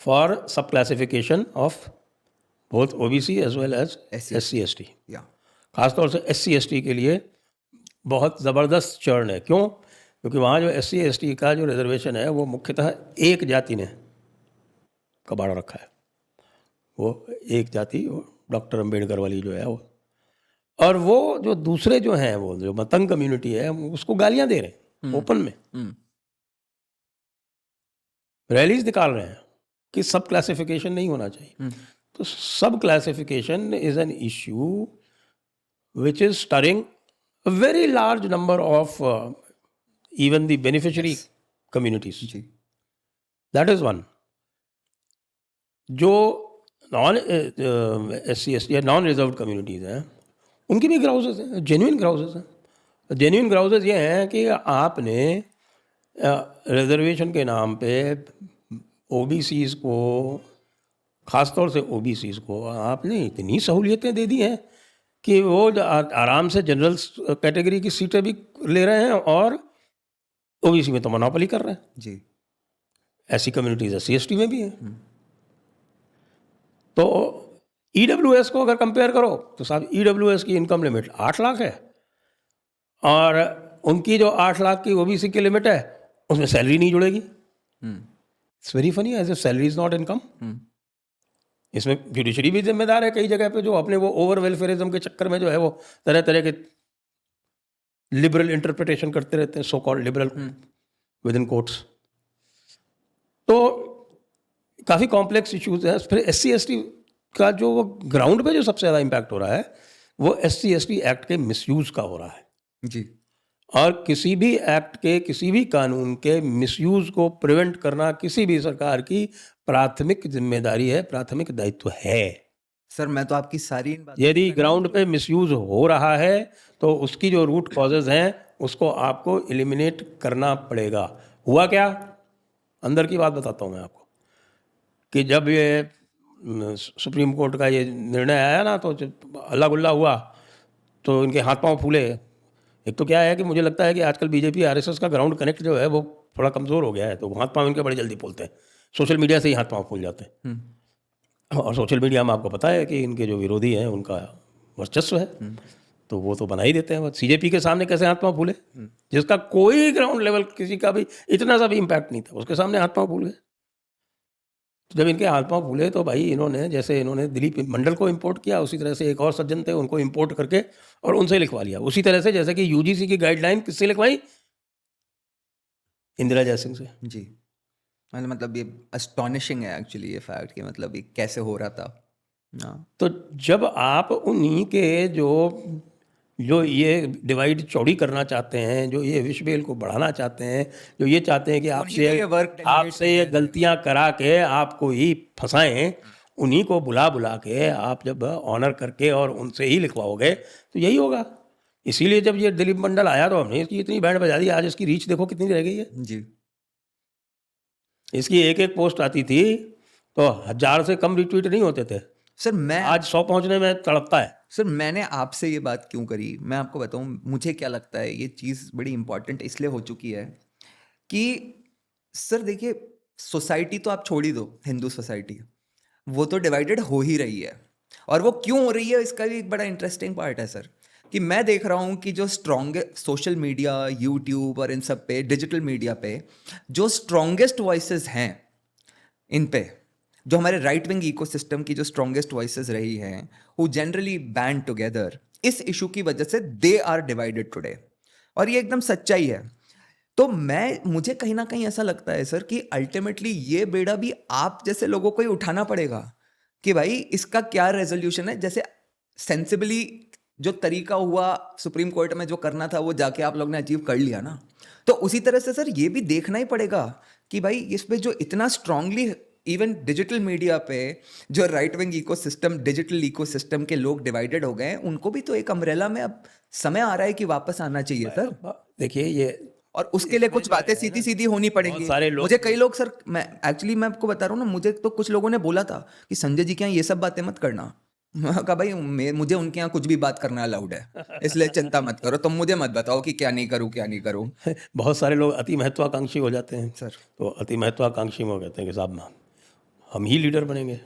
for sub classification of both OBC as well as SC. SC ST। या खासतौर से SC ST के लिए बहुत ज़बरदस्त चर्ण है। क्यों? क्योंकि वहाँ जो SC ST का जो रिजर्वेशन है वो मुख्यतः एक जाति ने कबाड़ा रखा है। वो एक जाति, डॉक्टर अम्बेडकर वाली जो है वो, और वो जो दूसरे जो हैं, वो जो मतंग कम्युनिटी है, उसको गालियाँ दे रहे हैं ओपन में, रैलीज निकाल रहे हैं कि सब क्लासिफिकेशन नहीं होना चाहिए। तो sub classification is an issue which is stirring a very large number of even the beneficiary communities. जी, दैट इज वन। जो नॉन SC ST या नॉन रिजर्व्ड कम्युनिटीज़ हैं, उनकी भी ग्राउजेस हैं, जेन्युइन ग्राउजेस हैं। जेन्युइन ग्राउजेस ये हैं कि आपने रिजर्वेशन के नाम पे OBCs को, ख़ासतौर से OBCs को आपने इतनी सहूलियतें दे दी हैं कि वो आराम से जनरल कैटेगरी की सीटें भी ले रहे हैं और OBC में तो मोनोपोली कर रहे हैं। जी, ऐसी कम्युनिटीज़ SC ST में भी हैं। तो EWS को अगर कंपेयर करो तो साहब EWS की इनकम लिमिट 8 लाख है, और उनकी जो 8 लाख की OBC की लिमिट है उसमें सैलरी नहीं जुड़ेगी। It's very funny, as if salary is not income. इसमें जुडिशरी भी जिम्मेदार है कई जगह पे, जो अपने वो ओवर वेलफेयरिज्म के चक्कर में जो है वो तरह तरह के लिबरल इंटरप्रिटेशन करते रहते हैं, so called liberal with in quotes. तो काफ़ी कॉम्प्लेक्स इश्यूज हैं। फिर SC ST का जो ग्राउंड पे जो सबसे ज़्यादा इम्पैक्ट हो रहा है वो SC ST एक्ट के मिसयूज़ का हो रहा है। जी, और किसी भी एक्ट के, किसी भी कानून के मिसयूज़ को प्रिवेंट करना किसी भी सरकार की प्राथमिक जिम्मेदारी है, प्राथमिक दायित्व है। सर मैं तो आपकी सारी इन बातों यदि ग्राउंड पे मिसयूज़ हो रहा है तो उसकी जो रूट कॉजेज़ हैं उसको आपको एलिमिनेट करना पड़ेगा। हुआ क्या? अंदर की बात बताता हूँ मैं आपको, कि जब ये सुप्रीम कोर्ट का ये निर्णय आया ना, तो अल्लाह गुल्ला हुआ तो इनके हाथ पांव फूले। एक तो क्या है कि मुझे लगता है कि आजकल बीजेपी आरएसएस का ग्राउंड कनेक्ट जो है वो थोड़ा कमज़ोर हो गया है, तो हाथ पांव इनके बड़े जल्दी फूलते हैं। सोशल मीडिया से ही हाथ पांव फूल जाते हैं। और सोशल मीडिया में आपको पता है कि इनके जो विरोधी हैं उनका वर्चस्व है, तो वो तो बना ही देते हैं। वो सीजेपी के सामने कैसे हाथ पांव फूले, जिसका कोई ग्राउंड लेवल किसी का भी इतना सा भी इम्पैक्ट नहीं था, उसके सामने हाथ पांव फूल गए। तो जब इनके हाथ पांव फूले तो भाई इन्होंने, जैसे इन्होंने दिलीप मंडल को इंपोर्ट किया, उसी तरह से एक और सज्जन थे उनको इंपोर्ट करके और उनसे लिखवा लिया। उसी तरह से जैसे कि यूजीसी की गाइडलाइन किससे लिखवाई, इंदिरा जयसिंह से। जी। मतलब ये अस्टॉनिशिंग है एक्चुअली ये फैक्ट कि मतलब ये कैसे हो रहा था। हाँ। तो जब आप उन्हीं के जो ये डिवाइड चौड़ी करना चाहते हैं, जो ये विश्व खेल को बढ़ाना चाहते हैं, जो ये चाहते हैं कि आपसे ये गलतियां करा के आपको ही फंसाएं, उन्हीं को बुला बुला के आप जब ऑनर करके और उनसे ही लिखवाओगे तो यही होगा। इसीलिए जब ये दिलीप मंडल आया तो हमने इसकी इतनी बैंड बजा दी। आज इसकी रीच देखो कितनी रह गई है। जी। इसकी एक एक पोस्ट आती थी तो 1000 से कम रिट्वीट नहीं होते थे। सर मैं आज 100 पहुंचने में तड़पता है। सर मैंने आपसे ये बात क्यों करी, मैं आपको बताऊं मुझे क्या लगता है। ये चीज़ बड़ी इंपॉर्टेंट इसलिए हो चुकी है कि सर देखिए, सोसाइटी तो आप छोड़ ही दो, हिंदू सोसाइटी वो तो डिवाइडेड हो ही रही है। और वो क्यों हो रही है इसका भी एक बड़ा इंटरेस्टिंग पार्ट है सर, कि मैं देख रहा हूँ कि जो स्ट्रॉन्गेस्ट सोशल मीडिया, यूट्यूब और इन सब पे, डिजिटल मीडिया पे जो स्ट्रॉन्गेस्ट वॉइसेस हैं, इन पे जो हमारे राइट विंग इकोसिस्टम की जो स्ट्रॉन्गेस्ट वॉइसेस रही हैं, हु जनरली बैंड टुगेदर इस इशू की वजह से, दे आर डिवाइडेड टुडे। और ये एकदम सच्चाई है। तो मुझे कहीं ना कहीं ऐसा लगता है सर कि अल्टीमेटली ये बेड़ा भी आप जैसे लोगों को ही उठाना पड़ेगा कि भाई इसका क्या रेजोल्यूशन है। जैसे सेंसिबली जो तरीका हुआ सुप्रीम कोर्ट में जो करना था वो जाके आप लोग ने अचीव कर लिया ना, तो उसी तरह से सर ये भी देखना ही पड़ेगा कि भाई इस पे जो इतना स्ट्रांगली इवन डिजिटल मीडिया पे जो right wing ecosystem, digital ecosystem के लोग डिवाइडेड हो गए हैं, उनको भी तो एक अम्ब्रेला में अब समय आ रहा है कि वापस आना चाहिए सर। देखिए ये, और उसके लिए कुछ बातें सीधी सीधी होनी पड़ेंगी। सारे लोग, मुझे कई लोग सर, मैं आपको बता रहा हूँ ना, मुझे तो कुछ लोगों ने बोला था कि संजय जी के यहाँ ये सब बातें मत करना। मैं कहा भाई मुझे उनके यहाँ कुछ भी बात करना अलाउड है, इसलिए चिंता मत करो, तुम मुझे मत बताओ कि क्या नहीं करूँ क्या नहीं करूँ। बहुत सारे लोग अति महत्वाकांक्षी हो जाते हैं सर। तो अति महत्वाकांक्षी में वो कहते हैं कि साहब हम ही लीडर बनेंगे।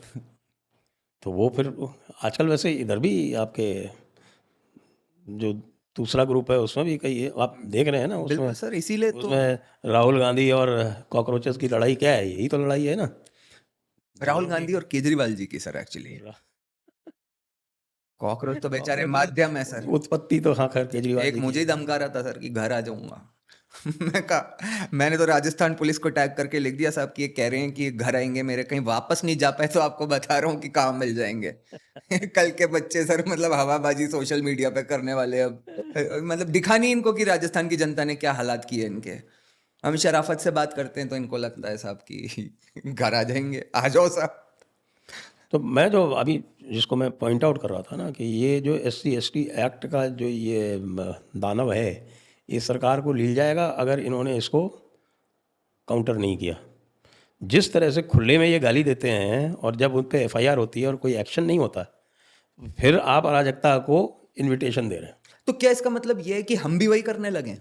तो वो फिर आजकल वैसे इधर भी आपके जो दूसरा ग्रुप है उसमें भी कई आप देख रहे हैं ना, बिल्कुल उसमें सर, इसीलिए तो उसमें राहुल गांधी और कॉकरोचेस की लड़ाई क्या है, यही तो लड़ाई है ना। राहुल गांधी और केजरीवाल जी की सर एक्चुअली। कॉकरोच तो बेचारे माध्यम है सर। उत्पत्ति तो हाँ खैर केजरीवाल एक जी की मुझे ही धमका रहा था सर कि घर आ जाऊंगा। मैं कहा, मैंने तो राजस्थान पुलिस को टैग करके लिख दिया साहब कि ये कह रहे हैं कि घर आएंगे मेरे, कहीं वापस नहीं जा पाए तो आपको बता रहा हूँ कि काम मिल जाएंगे। कल के बच्चे सर मतलब हवाबाजी सोशल मीडिया पे करने वाले। अब मतलब दिखा नहीं इनको कि राजस्थान की जनता ने क्या हालात किए इनके। हम शराफत से बात करते हैं तो इनको लगता है साहब कि घर आ जाएंगे, आ जाओ साहब। तो मैं जो अभी जिसको मैं पॉइंट आउट कर रहा था ना कि ये जो SC ST एक्ट का जो ये दानव है, ये सरकार को लील जाएगा अगर इन्होंने इसको काउंटर नहीं किया। जिस तरह से खुले में ये गाली देते हैं और जब उन पर FIR होती है और कोई एक्शन नहीं होता, फिर आप अराजकता को इनविटेशन दे रहे हैं। तो क्या इसका मतलब ये है कि हम भी वही करने लगे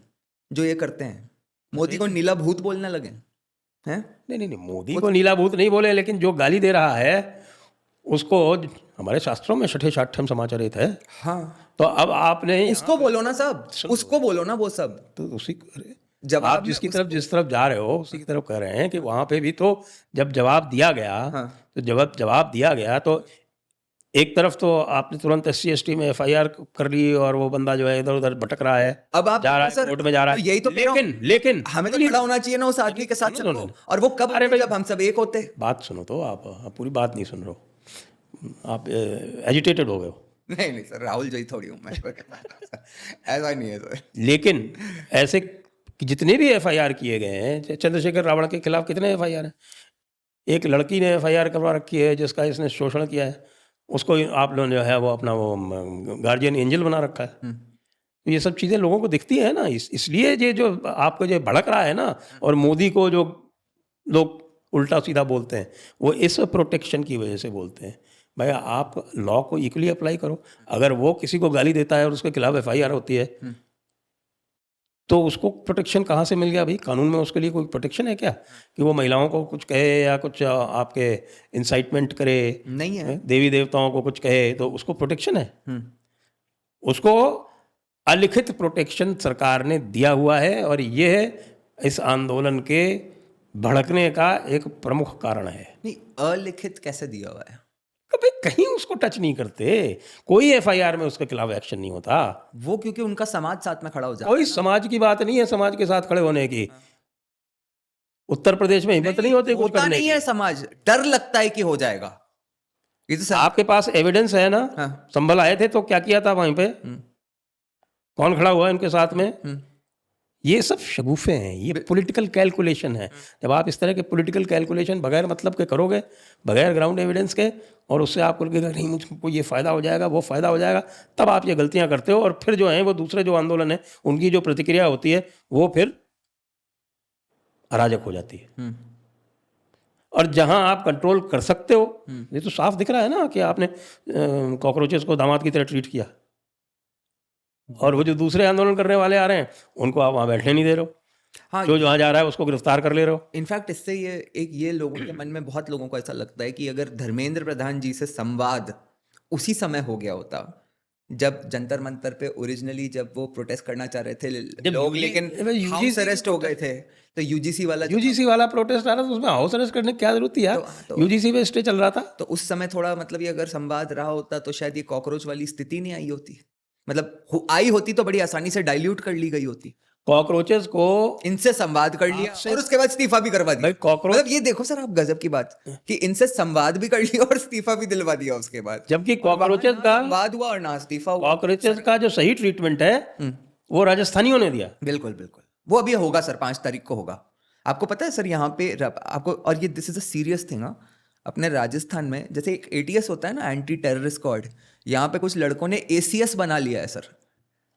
जो ये करते हैं, मोदी को नीला भूत बोलने लगे हैं? नहीं, मोदी को नीला भूत नहीं बोले, लेकिन जो गाली दे रहा है उसको हमारे शास्त्रों में छठे साठम समाचरित है। हाँ, तो अब आपने उसको बोलो ना सब, उसको बोलो ना वो सब। तो उसी जब आप जिसकी तरफ जिस तरफ जा रहे हो उसी की तरफ कह रहे हैं कि वहां पे भी तो जब जवाब दिया गया, हाँ। तो जवाब दिया गया तो एक तरफ तो आपने तुरंत SC ST में FIR कर ली और वो बंदा जो है इधर उधर भटक रहा है, अब आप जा रहा है सर, कोर्ट में जा रहा है। तो यही तो कह रहा हूं, लेकिन हमें तो खड़ा होना चाहिए ना उस आदमी के साथ सुनो, सबको। और वो कब अरे भाई, जब हम सब एक होते। बात सुनो तो आप पूरी बात नहीं सुन रहे हो, आप एजिटेटेड हो गए हो। नहीं सर, राहुल जी थोड़ी हूँ मैं। ऐसा नहीं है सर। लेकिन ऐसे कि जितने भी FIR किए गए हैं, चंद्रशेखर रावण के खिलाफ कितने FIR हैं? एक लड़की ने FIR करवा रखी है जिसका इसने शोषण किया है, उसको आप लोग जो है वो अपना वो गार्जियन एंजल बना रखा है। तो ये सब चीज़ें लोगों को दिखती है ना, इसलिए ये जो आपको जो भड़क रहा है ना, और मोदी को जो लोग उल्टा सीधा बोलते हैं वो इस प्रोटेक्शन की वजह से बोलते हैं। भाई आप लॉ को इक्वली अप्लाई करो। अगर वो किसी को गाली देता है और उसके खिलाफ एफआईआर होती है तो उसको प्रोटेक्शन कहाँ से मिल गया भाई? कानून में उसके लिए कोई प्रोटेक्शन है क्या कि वो महिलाओं को कुछ कहे या कुछ आपके इंसाइटमेंट करे, नहीं है। देवी देवताओं को कुछ कहे तो उसको प्रोटेक्शन है? हम्म, उसको अलिखित प्रोटेक्शन सरकार ने दिया हुआ है और ये इस आंदोलन के भड़कने का एक प्रमुख कारण है। नहीं, अलिखित कैसे दिया हुआ है? कभी कहीं उसको टच नहीं करते, कोई एफआईआर में उसके खिलाफ एक्शन नहीं होता। वो क्योंकि उनका समाज साथ में खड़ा हो जाता कोई है। समाज की बात नहीं है समाज के साथ खड़े होने की। उत्तर प्रदेश में हिम्मत नहीं होती कुछ होता करने नहीं की। है समाज, डर लगता है कि हो जाएगा। ये तो आपके पास एविडेंस है ना? हाँ। संभल आए थे तो क्या किया था वहीं पे? कौन खड़ा हुआ है इनके साथ में? ये सब शगुफे हैं, ये पॉलिटिकल कैलकुलेशन है। जब आप इस तरह के पॉलिटिकल कैलकुलेशन बगैर मतलब के करोगे, बगैर ग्राउंड एविडेंस के, और उससे आपको लगेगा नहीं मुझको ये फ़ायदा हो जाएगा, वो फ़ायदा हो जाएगा, तब आप ये गलतियां करते हो। और फिर जो है वो दूसरे जो आंदोलन है उनकी जो प्रतिक्रिया होती है वो फिर अराजक हो जाती है। और जहां आप कंट्रोल कर सकते हो, ये तो साफ दिख रहा है ना कि आपने कॉकरोचेस को दामाद की तरह ट्रीट किया, और वो जो दूसरे आंदोलन करने वाले आ रहे हैं उनको आप वहां बैठने नहीं दे रहे हो। हाँ, जो जहां जा रहा है उसको गिरफ्तार कर ले रहे हो। इनफैक्ट इससे ये लोगों के मन में, बहुत लोगों को ऐसा लगता है कि अगर धर्मेंद्र प्रधान जी से संवाद उसी समय हो गया होता जब जंतर मंतर पे ओरिजिनली जब वो प्रोटेस्ट करना चाह रहे थे लोग, लेकिन हाउस अरेस्ट हो गए थे, तो यूजीसी वाला यूजीसी वाला प्रोटेस्ट आ रहा था, उसमें हाउस अरेस्ट करने की क्या जरूरत थी यार? यूजीसी पे स्टे चल रहा था। तो उस समय थोड़ा मतलब ये अगर संवाद रहा होता तो शायद ये कॉकरोच वाली स्थिति नहीं आई होती। मतलब आई होती तो बड़ी आसानी से डाइल्यूट कर ली गई होती। कॉकरोचेस को इनसे संवाद कर लिया और उसके बाद इस्तीफा भी करवा दिया। भाई कॉकरोच, मतलब ये देखो सर आप गजब की बात कि इनसे संवाद भी कर लिया और इस्तीफा भी दिलवा दिया उसके बाद। जबकि कॉकरोचेस का संवाद हुआ और ना इस्तीफा हुआ। कॉकरोचेस का जो सही ट्रीटमेंट है वो राजस्थानियों ने दिया। बिल्कुल बिल्कुल, वो अभी होगा सर, 5 तारीख को होगा। आपको पता है सर यहाँ पे आपको, और ये this is a serious thing, अपने राजस्थान में जैसे एक एटीएस होता है ना, एंटी टेररिस्ट स्क्वाड, यहाँ पे कुछ लड़कों ने एसीएस बना लिया है सर,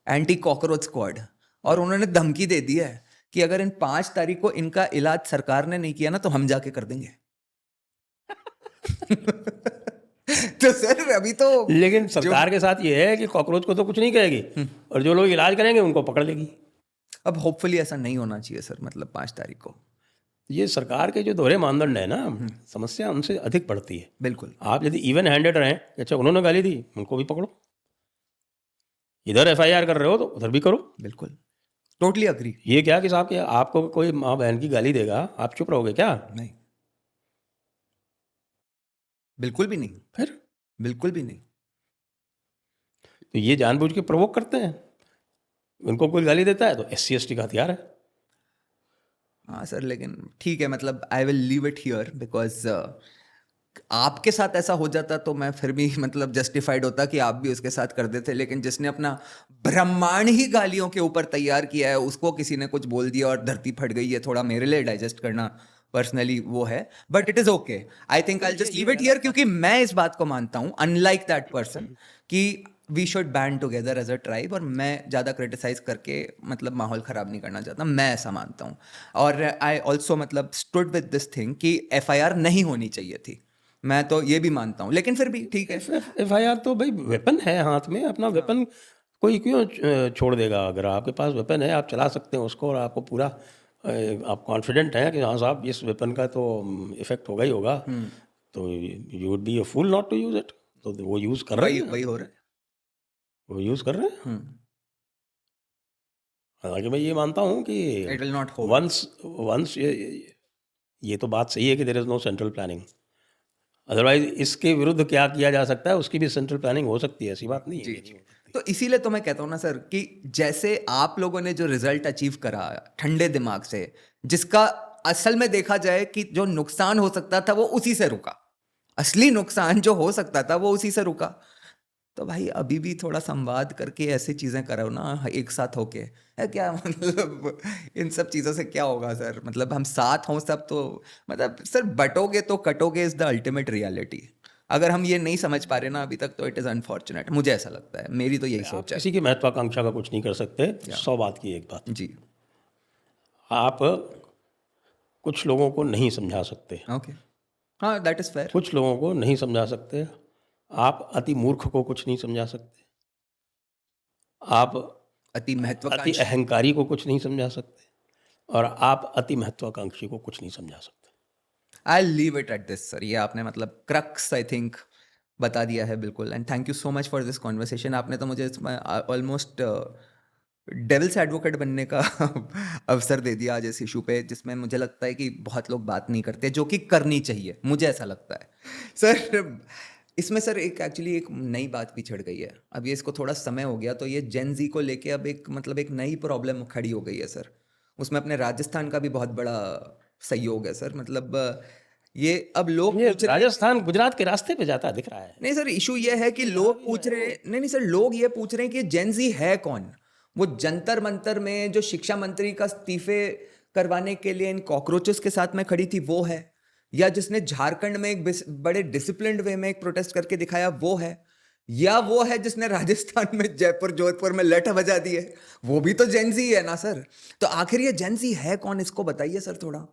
एंटी कॉकरोच स्क्वाड। और उन्होंने धमकी दे दी है कि अगर इन 5 तारीख को इनका इलाज सरकार ने नहीं किया ना तो हम जाके कर देंगे। तो सर अभी तो, लेकिन सरकार के साथ ये है कि कॉकरोच को तो कुछ नहीं कहेगी और जो लोग इलाज करेंगे उनको पकड़ लेगी। अब होपफुली ऐसा नहीं होना चाहिए सर, मतलब 5 तारीख को। ये सरकार के जो दोहरे मानदंड है ना, समस्या उनसे अधिक बढ़ती है। बिल्कुल। आप यदि इवन हैंडेड रहें, अच्छा उन्होंने गाली दी उनको भी पकड़ो, इधर एफआईआर कर रहे हो तो उधर भी करो। बिल्कुल, टोटली अग्री। ये क्या कि साहब कि आपको कोई माँ बहन की गाली देगा आप चुप रहोगे क्या? नहीं, बिल्कुल भी नहीं, फिर बिल्कुल भी नहीं। तो ये जानबूझ के प्रोवोक करते हैं। उनको कोई गाली देता है तो SC/ST का हथियार है। हाँ सर, लेकिन ठीक है, मतलब I will leave it here because आपके साथ ऐसा हो जाता तो मैं फिर भी मतलब जस्टिफाइड होता कि आप भी उसके साथ कर देते, लेकिन जिसने अपना ब्रह्मांड ही गालियों के ऊपर तैयार किया है उसको किसी ने कुछ बोल दिया और धरती फट गई है, थोड़ा मेरे लिए डाइजेस्ट करना पर्सनली वो है। But it is okay, I think I just leave it here, क्योंकि मैं इस बात को मानता हूँ अनलाइक दैट पर्सन कि we should band together as a tribe, और मैं ज़्यादा क्रिटिसाइज करके मतलब माहौल ख़राब नहीं करना चाहता, मैं ऐसा मानता हूँ। और आई ऑल्सो मतलब स्टूड विद दिस थिंग कि FIR नहीं होनी चाहिए थी, मैं तो ये भी मानता हूँ, लेकिन फिर भी ठीक है। FIR तो भाई वेपन है हाथ में, अपना वेपन कोई क्यों छोड़ देगा? अगर आपके पास वेपन है आप चला सकते हैं उसको, और आपको पूरा आप कॉन्फिडेंट हैं कि हाँ साहब इस वेपन का तो इफेक्ट होगा ही होगा, तो you would be a fool not to use it. तो वो यूज कर रहे हैं, वही हो रहा है। वो यूज कर रहे हैं। हालांकि मैं ये मानता हूँ कि it will not hold. Once ये तो बात सही है कि there is no central planning, otherwise इसके विरुद्ध क्या किया जा सकता है उसकी भी सेंट्रल प्लानिंग हो सकती है, ऐसी बात नहीं है। जी, तो इसीलिए तो मैं कहता हूँ ना सर कि जैसे आप लोगों ने जो रिजल्ट अचीव करा ठंडे दिमाग से, जिसका असल में देखा जाए कि जो नुकसान हो सकता था वो उसी से रुका, असली नुकसान जो हो सकता था वो उसी से रुका, तो भाई अभी भी थोड़ा संवाद करके ऐसी चीजें करो ना एक साथ होके, है क्या मतलब इन सब चीजों से क्या होगा सर? मतलब हम साथ हों सब तो, मतलब सर बटोगे तो कटोगे इज द अल्टीमेट रियलिटी। अगर हम ये नहीं समझ पा रहे ना अभी तक तो इट इज अनफॉर्चुनेट, मुझे ऐसा लगता है, मेरी तो यही सोच है। किसी की महत्वाकांक्षा का कुछ नहीं कर सकते। 100 बात की एक बात, जी, आप कुछ लोगों को नहीं समझा सकते, ओके, हाँ दैट इज फेयर। कुछ लोगों को नहीं समझा सकते, आप अति मूर्ख को कुछ नहीं समझा सकते, आप अति अति महत्वाकांक्षी। अहंकारी को कुछ नहीं समझा सकते, और आप अति महत्वाकांक्षी को कुछ नहीं समझा सकते। I leave it at this sir, ये आपने मतलब क्रक्स आई थिंक बता दिया है बिल्कुल। And thank you so much for this conversation. आपने तो मुझे इसमें ऑलमोस्ट डेविल्स एडवोकेट बनने का अवसर दे दिया आज इस इशू पे, जिसमें मुझे लगता है कि बहुत लोग बात नहीं करते, जो कि करनी चाहिए, मुझे ऐसा लगता है सर। इसमें सर एक एक्चुअली एक नई बात भी छिड़ गई है। अब ये इसको थोड़ा समय हो गया, तो ये जेन जी को लेके अब एक मतलब एक नई प्रॉब्लम खड़ी हो गई है सर। उसमें अपने राजस्थान का भी बहुत बड़ा सहयोग है सर। मतलब ये अब लोग ये पूछ रहे हैं। राजस्थान गुजरात के रास्ते पे जाता दिख रहा है। नहीं सर, इशू ये है कि लोग पूछ रहे हैं, नहीं नहीं सर, लोग ये पूछ रहे हैं कि जेनजी है कौन। वो जंतर मंतर में जो शिक्षा मंत्री का इस्तीफे करवाने के लिए इन कॉकरोचेस के साथ में खड़ी थी, वो है? या जिसने झारखंड में एक बड़े डिसिप्लिन्ड वे में एक प्रोटेस्ट करके दिखाया, वो है? या वो है जिसने राजस्थान में जयपुर जोधपुर में लठ बजा दी है? वो भी तो जेनजी है ना सर। तो आखिर ये जेनजी है कौन, इसको बताइए सर थोड़ा।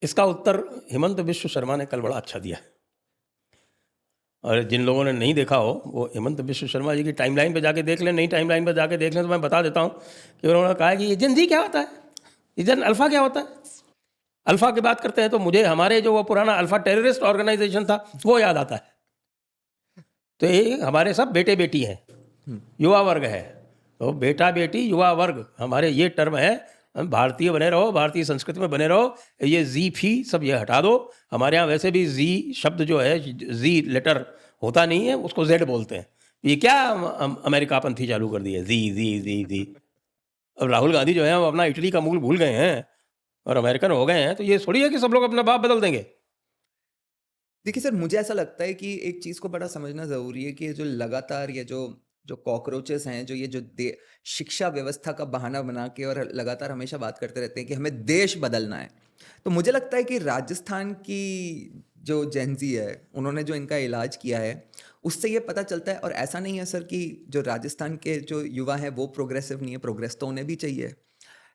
इसका उत्तर हेमंत विश्व शर्मा ने कल बड़ा अच्छा दिया, और जिन लोगों ने नहीं देखा हो वो हेमंत विश्व शर्मा जी की टाइमलाइन पे जाके देख लें, नई टाइमलाइन पे जाके देख लें, तो मैं बता देता हूँ कि उन्होंने कहा कि ये जन जी क्या होता है, ये जन अल्फ़ा क्या होता है। अल्फ़ा की बात करते हैं तो मुझे हमारे जो वो पुराना अल्फ़ा टेररिस्ट ऑर्गेनाइजेशन था वो याद आता है। तो ये हमारे सब बेटे बेटी हैं, युवा वर्ग है, तो बेटा बेटी युवा वर्ग हमारे ये टर्म है। हम भारतीय बने रहो, भारतीय संस्कृति में बने रहो, ये जी फी सब ये हटा दो। हमारे यहाँ वैसे भी जी शब्द जो है, जी लेटर होता नहीं है, उसको जेड बोलते हैं। ये क्या अमेरिकापंथी चालू कर दिए, जी जी जी जी। अब राहुल गांधी जो है वो अपना इटली का मूल भूल गए हैं और अमेरिकन हो गए हैं, तो ये थोड़ी है कि सब लोग अपना बाप बदल देंगे। देखिए सर, मुझे ऐसा लगता है कि एक चीज़ को बड़ा समझना ज़रूरी है कि ये जो लगातार ये जो जो कॉकरोचेस हैं, जो ये जो शिक्षा व्यवस्था का बहाना बना के और लगातार हमेशा बात करते रहते हैं कि हमें देश बदलना है। तो मुझे लगता है कि राजस्थान की जो जेनजी है, उन्होंने जो इनका इलाज किया है, उससे ये पता चलता है। और ऐसा नहीं है सर कि जो राजस्थान के जो युवा हैं वो प्रोग्रेसिव नहीं है, प्रोग्रेस तो उन्हें भी चाहिए।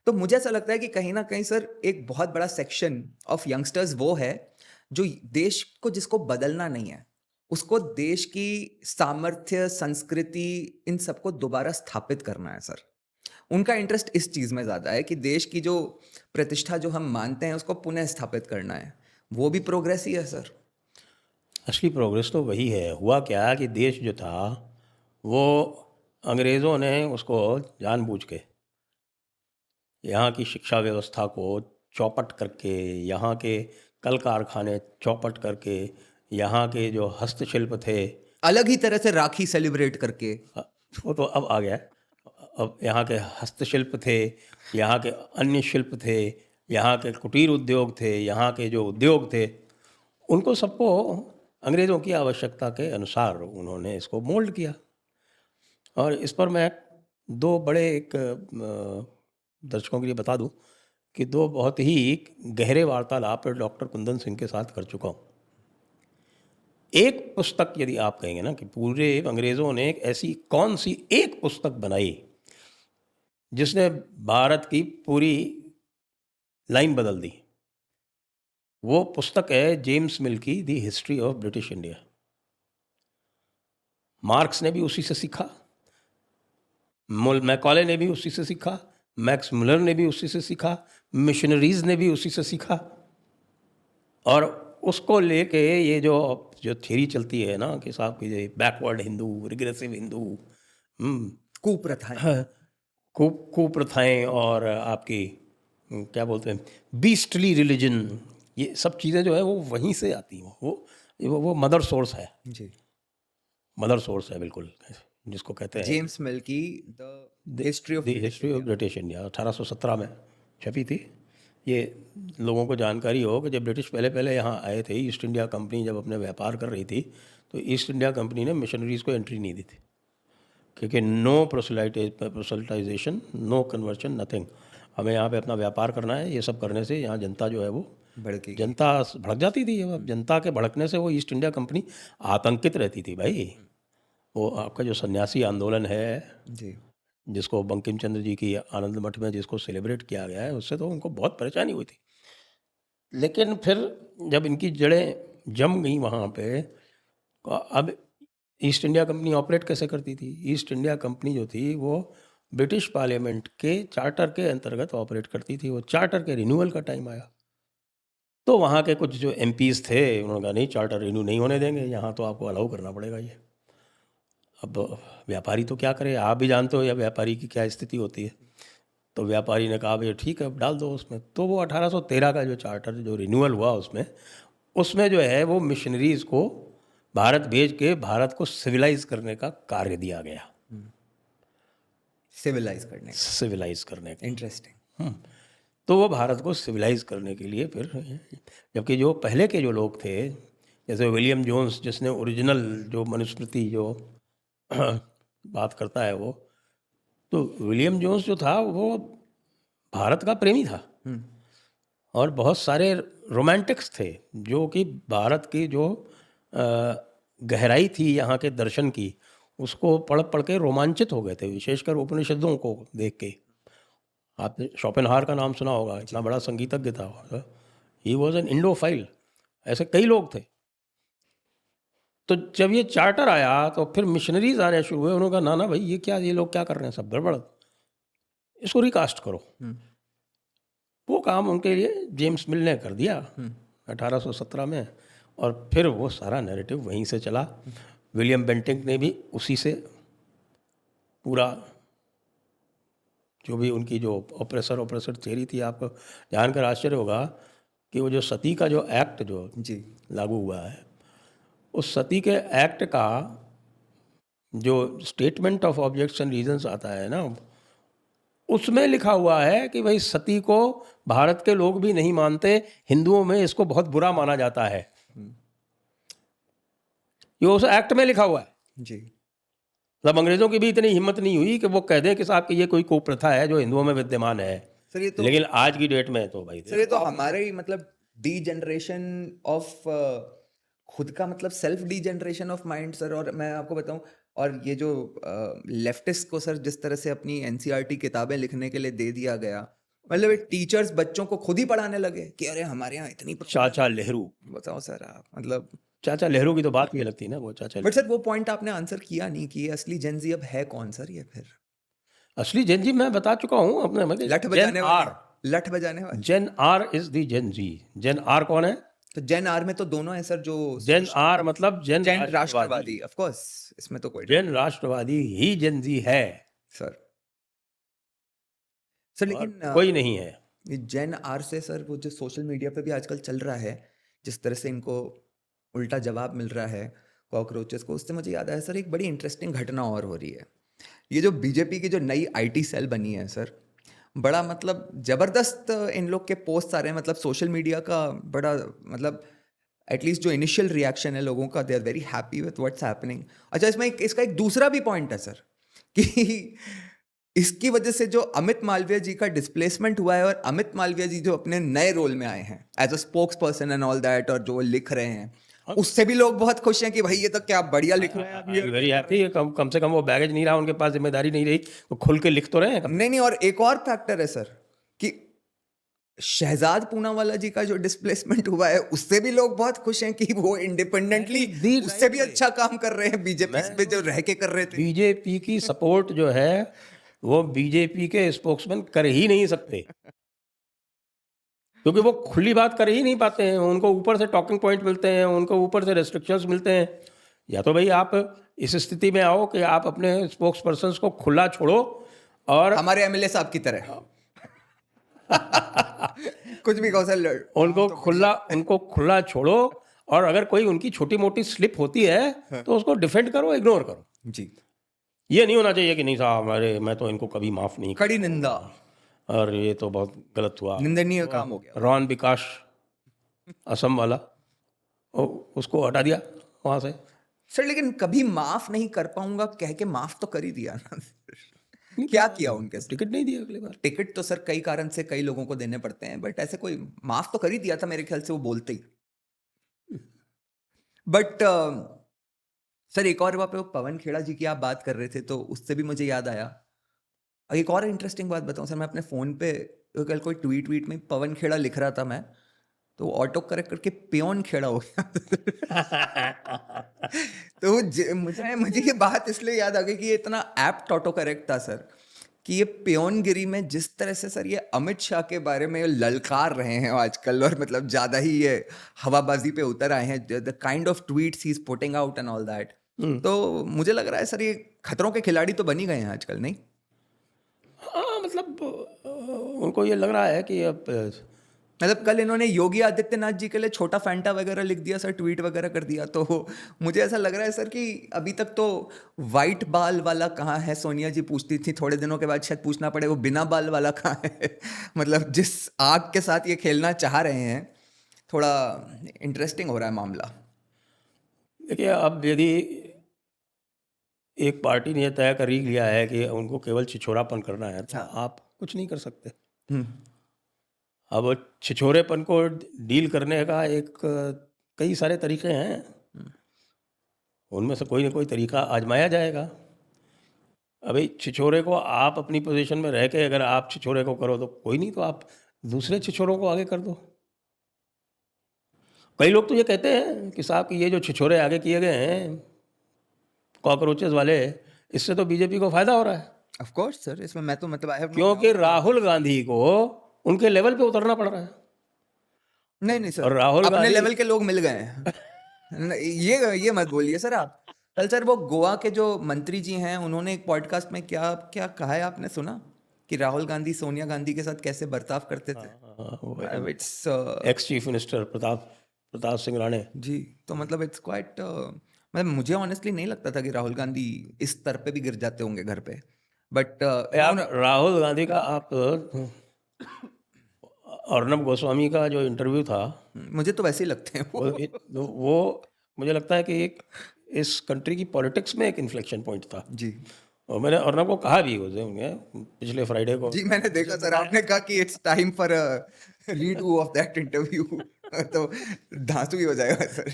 तो मुझे ऐसा लगता है कि कहीं ना कहीं सर एक बहुत बड़ा सेक्शन ऑफ यंगस्टर्स वो है जो देश को, जिसको बदलना नहीं है, उसको देश की सामर्थ्य, संस्कृति, इन सबको दोबारा स्थापित करना है सर। उनका इंटरेस्ट इस चीज में ज्यादा है कि देश की जो प्रतिष्ठा जो हम मानते हैं उसको पुनः स्थापित करना है। वो भी प्रोग्रेस ही है सर। असली प्रोग्रेस तो वही है। हुआ क्या कि देश जो था वो अंग्रेज़ों ने उसको जानबूझ के यहाँ की शिक्षा व्यवस्था को चौपट करके, यहाँ के कल कारखाने चौपट करके, यहाँ के जो हस्तशिल्प थे, अलग ही तरह से राखी सेलिब्रेट करके। वो तो अब आ गया है। अब यहाँ के हस्तशिल्प थे, यहाँ के अन्य शिल्प थे, यहाँ के कुटीर उद्योग थे, यहाँ के जो उद्योग थे, उनको सबको अंग्रेज़ों की आवश्यकता के अनुसार उन्होंने इसको मोल्ड किया। और इस पर मैं दो बड़े एक दर्शकों के लिए बता दूं कि दो बहुत ही गहरे वार्तालाप डॉक्टर कुंदन सिंह के साथ कर चुका हूँ। एक पुस्तक यदि आप कहेंगे ना कि पूरे अंग्रेज़ों ने एक ऐसी कौन सी एक पुस्तक बनाई जिसने भारत की पूरी लाइन बदल दी, वो पुस्तक है जेम्स मिल की the history of British India. Marks ने भी उसी से सीखा, मैकॉले ने भी उसी से सीखा, मैक्स मुलर ने भी उसी से सीखा, मिशनरीज ने भी उसी से सीखा। और उसको लेके ये जो जो थ्योरी चलती है ना कि साहब की बैकवर्ड हिंदू, रिग्रेसिव हिंदू, कुप्रथाएं। हाँ, कुप्रथाएं और आपकी क्या बोलते हैं बीस्टली रिलीजन, ये सब चीज़ें जो है वो वहीं से आती हैं। वो मदर सोर्स है, जी। मदर सोर्स है बिल्कुल, जिसको कहते हैं जेम्स मिल की the history of the history of British India. 1817 में छपी थी। ये लोगों को जानकारी हो कि जब ब्रिटिश पहले पहले यहाँ आए थे, ईस्ट इंडिया कंपनी जब अपने व्यापार कर रही थी, तो ईस्ट इंडिया कंपनी ने मिशनरीज़ को एंट्री नहीं दी थी, क्योंकि नो प्रोसल्टाइजेशन, नो कन्वर्शन, नथिंग। हमें यहाँ पे अपना व्यापार करना है। ये सब करने से यहाँ जनता जो है वो भड़केगी। जनता भड़क जाती थी। अब जनता के भड़कने से वो ईस्ट इंडिया कंपनी आतंकित रहती थी भाई। वो आपका जो सन्यासी आंदोलन है, जी। जिसको बंकिम चंद्र जी की आनंद मठ में जिसको सेलिब्रेट किया गया है, उससे तो उनको बहुत परेशानी हुई थी। लेकिन फिर जब इनकी जड़ें जम गई वहाँ पे, अब ईस्ट इंडिया कंपनी ऑपरेट कैसे करती थी? ईस्ट इंडिया कंपनी जो थी वो ब्रिटिश पार्लियामेंट के चार्टर के अंतर्गत ऑपरेट करती थी। वो चार्टर के रिन्यूअल का टाइम आया तो वहाँ के कुछ जो एमपीज़ थे उन्होंने कहा नहीं, चार्टर रिन्यू नहीं होने देंगे, यहाँ तो आपको अलाउ करना पड़ेगा ये। अब व्यापारी तो क्या करे, आप भी जानते हो या व्यापारी की क्या स्थिति होती है। तो व्यापारी ने कहा भैया ठीक है, अब डाल दो उसमें। तो वो 1813 का जो चार्टर जो रिन्यूअल हुआ उसमें जो है वो मिशनरीज़ को भारत भेज के भारत को सिविलाइज करने का कार्य दिया गया। सिविलाइज करने का, सिविलाइज करने का। इंटरेस्टिंग। तो वो भारत को सिविलाइज करने के लिए फिर, जबकि जो पहले के जो लोग थे जैसे विलियम जोन्स जिसने ओरिजिनल जो मनुस्मृति जो बात करता है वो, तो विलियम जोन्स जो था वो भारत का प्रेमी था और बहुत सारे रोमांटिक्स थे जो कि भारत की जो गहराई थी यहाँ के दर्शन की उसको पढ़ पढ़ के रोमांचित हो गए थे, विशेषकर उपनिषदों को देख के। आपने शोपेनहावर का नाम सुना होगा, इतना बड़ा संगीतज्ञ था। He was an Indophile. ऐसे कई लोग थे। तो जब ये चार्टर आया तो फिर मिशनरीज आने शुरू हुए। उन्होंने कहा ना ना भाई ये क्या, ये लोग क्या कर रहे हैं, सब गड़बड़, इसको रिकास्ट करो। वो काम उनके लिए जेम्स मिल ने कर दिया 1817 में। और फिर वो सारा नैरेटिव वहीं से चला। विलियम बेंटिंक ने भी उसी से पूरा जो भी उनकी जो ऑपरेसर थियरी थी, आपको जानकर आश्चर्य होगा कि वो जो सती का जो एक्ट जो जी, लागू हुआ है, उस सती के एक्ट का जो स्टेटमेंट ऑफ ऑब्जेक्शन रीजंस आता है ना, उसमें लिखा हुआ है कि भाई सती को भारत के लोग भी नहीं मानते, हिंदुओं में इसको बहुत बुरा माना जाता है। ये उस एक्ट में लिखा हुआ है। जी। मतलब अंग्रेजों की भी इतनी हिम्मत नहीं हुई कि वो कह दें कि साहब कि ये कोई कुप्रथा है जो हिंदुओं में विद्यमान है। सर ये तो, लेकिन आज की डेट में तो भाई सर ये तो हमारे ही मतलब डी जनरेशन ऑफ खुद का मतलब self D generation of mind sir. और मैं आपको बताऊं, और ये जो लेफ्टिस्ट को सर जिस तरह से अपनी एनसीईआरटी किताबें लिखने के लिए दे दिया गया, मतलब टीचर्स बच्चों को खुद ही पढ़ाने लगे कि अरे हमारे यहाँ इतनी चाचा नेहरू, बताओ सर आप, मतलब चाचा नेहरू की तो बात भी लगती है ना, वो चाचा। बट सर वो पॉइंट आपने आंसर किया नहीं कि ये असली जेनजी अब है कौन सर ये फिर? असली जेन जी मैं बता चुका हूँ अपने में, लठ बजाने वाले, लठ बजाने वाले। Gen R is the gen Z. Gen R कौन है? तो जेन आर में तो दोनों है सर, जो जेन आर मतलब जेन राष्ट्रवादी, ऑफ कोर्स, इसमें तो कोई जेन राष्ट्रवादी ही जेन जी है सर। सर लेकिन कोई नहीं है। ये जेन आर से सर वो जो सोशल मीडिया पे भी आजकल चल रहा है, जिस तरह से इनको उल्टा जवाब मिल रहा है कॉकरोचेस को, उससे मुझे याद आया सर एक बड़ी इंटरेस्टिंग घटना और हो रही है। ये जो बीजेपी की जो नई आईटी सेल बनी है सर, बड़ा मतलब जबरदस्त इन लोग के पोस्ट आ रहे हैं, मतलब सोशल मीडिया का बड़ा मतलब एटलीस्ट जो इनिशियल रिएक्शन है लोगों का, they are very happy with what's happening. अच्छा, इसमें इसका एक दूसरा भी पॉइंट है सर कि इसकी वजह से जो अमित मालवीय जी का डिस्प्लेसमेंट हुआ है, और अमित मालवीय जी जो अपने नए रोल में आए हैं as a spokesperson and all that, और जो वो लिख रहे हैं, उससे भी लोग बहुत खुश हैं कि भाई ये तो क्या बढ़िया लिख रहे हैं। Very happy. कम से कम वो बैगेज नहीं रहा उनके पास, जिम्मेदारी नहीं रही, वो खुल के लिख तो रहे हैं। नहीं, और एक और फैक्टर है सर कि शहजाद पूनावाला जी का जो डिस्प्लेसमेंट हुआ है, उससे भी लोग बहुत खुश हैं कि वो इंडिपेंडेंटली उससे भी अच्छा काम कर रहे हैं बीजेपी में जो रह के कर रहे थे। बीजेपी की सपोर्ट जो है वो बीजेपी के स्पोक्समैन कर ही नहीं सकते, क्योंकि वो खुली बात कर ही नहीं पाते हैं। उनको ऊपर से टॉकिंग पॉइंट मिलते हैं, उनको ऊपर से रेस्ट्रिक्शंस मिलते हैं। या तो भाई आप इस स्थिति में आओ कि आप अपने स्पोक्स पर्सन को खुला छोड़ो, और हमारे एमएलए साहब की तरह कुछ भी कहो सर, उनको खुला छोड़ो, और अगर कोई उनकी छोटी मोटी स्लिप होती है तो उसको डिफेंड करो, इग्नोर करो जी। ये नहीं होना चाहिए कि नहीं साहब अरे मैं तो इनको कभी माफ नहीं, कड़ी निंदा, और ये तो बहुत गलत हुआ, निंदनीय काम हो गया। रॉन विकास असम वाला, उसको हटा दिया वहां से। सर लेकिन कभी माफ नहीं कर पाऊंगा कह के माफ तो कर ही दिया ना। क्या किया उनके साथ? टिकट नहीं दिया अगली बार। टिकट तो सर कई कारण से कई लोगों को देने पड़ते हैं, बट ऐसे कोई माफ तो कर ही दिया था मेरे ख्याल से वो बोलते ही। बट सर एक और वहाँ पे वो पवन खेड़ा जी की आप बात कर रहे थे, तो उससे भी मुझे याद आया एक और इंटरेस्टिंग बात बताऊं सर। मैं अपने फ़ोन पे कल कोई ट्वीट में पवन खेड़ा लिख रहा था मैं, तो ऑटो करेक्ट करके पियोन खेड़ा हो गया। तो मुझे मुझे ये बात इसलिए याद आ गई कि ये इतना एप्ट ऑटो करेक्ट था सर, कि ये पियोनगिरी में जिस तरह से सर ये अमित शाह के बारे में ललकार रहे हैं आजकल, और मतलब ज़्यादा ही ये हवाबाजी पे उतर आए हैं, the kind of tweets he is putting out and all that. तो मुझे लग रहा है सर ये खतरों के खिलाड़ी तो बन ही गए हैं आजकल, नहीं? हाँ, मतलब उनको ये लग रहा है कि अब मतलब कल इन्होंने योगी आदित्यनाथ जी के लिए छोटा फैंटा वगैरह लिख दिया सर, ट्वीट वगैरह कर दिया, तो मुझे ऐसा लग रहा है सर कि अभी तक तो वाइट बाल वाला कहाँ है, सोनिया जी पूछती थी, थोड़े दिनों के बाद शायद पूछना पड़े वो बिना बाल वाला कहाँ है। मतलब जिस आग के साथ ये खेलना चाह रहे हैं, थोड़ा इंटरेस्टिंग हो रहा है मामला। देखिए, अब यदि एक पार्टी ने तय कर ही लिया है कि उनको केवल छिछोरापन करना है, तो हाँ। आप कुछ नहीं कर सकते। हम्म। अब छिछोरेपन को डील करने का कई सारे तरीके हैं, उनमें से कोई ना कोई तरीका आजमाया जाएगा। अभी छिछोरे को आप अपनी पोजीशन में रह के अगर आप छिछोरे को करो तो कोई नहीं, तो आप दूसरे छिछोरों को आगे कर दो। कई लोग तो ये कहते हैं कि साहब कि ये जो छिछोरे आगे किए गए हैं कॉकरोचेस वाले, इससे तो बीजेपी को फायदा हो रहा है, ऑफ कोर्स सर, इसमें मैं तो मतलब आई हैव नो क्योंकि राहुल गांधी को उनके लेवल पे उतरना पड़ रहा है। नहीं नहीं सर, और राहुल अपने गांधी लेवल के लोग मिल गए हैं। ये मत बोलिए सर आप। कल सर वो गोवा के जो मंत्री जी हैं, उन्होंने एक पॉडकास्ट में क्या क्या कहा है, आपने सुना? कि राहुल गांधी सोनिया गांधी के साथ कैसे बर्ताव करते थे। It's ex chief minister Pratap Singh Rane. जी, तो मतलब इट्स क्वाइट, मतलब मुझे ऑनेस्टली नहीं लगता था कि राहुल गांधी इस स्तर पे भी गिर जाते होंगे घर पे, बट आप राहुल गांधी का आप अर्नब गोस्वामी का जो इंटरव्यू था, मुझे तो वैसे ही लगते हैं वो मुझे लगता है कि एक इस कंट्री की पॉलिटिक्स में एक इन्फ्लेक्शन पॉइंट था। जी और मैंने अर्नब को कहा भी उसे पिछले फ्राइडे को। जी, मैंने देखा सर, आपने कहा कि it's time for redo of that interview. तो धांसू ही हो जाएगा सर,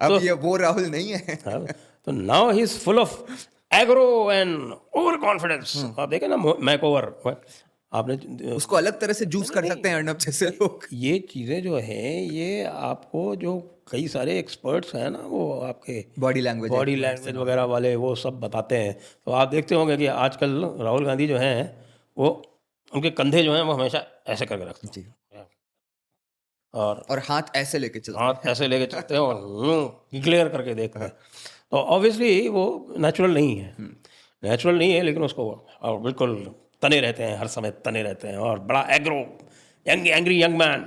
अब ये वो राहुल नहीं है। हाँ, तो now he is full of agro and over confidence. आप देखें ना मैक ओवर, आपने उसको अलग तरह से जूस कर सकते हैं अर्नब जैसे लोग। ये चीज़ें जो हैं, ये आपको जो कई सारे एक्सपर्ट्स हैं ना, वो आपके बॉडी लैंग्वेज वगैरह वाले, वो सब बताते हैं। तो आप देखते होंगे कि आजकल राहुल गांधी जो हैं, वो उनके कंधे जो हैं वो हमेशा ऐसे करके रखते हैं जी, और और हाथ ऐसे लेके चलते हैं। हाथ ऐसे लेके चलते हैं और क्लियर करके देखते हैं। तो ऑब्वियसली वो नेचुरल नहीं है, लेकिन उसको और बिल्कुल तने रहते हैं, हर समय तने रहते हैं, और बड़ा agro angry young man,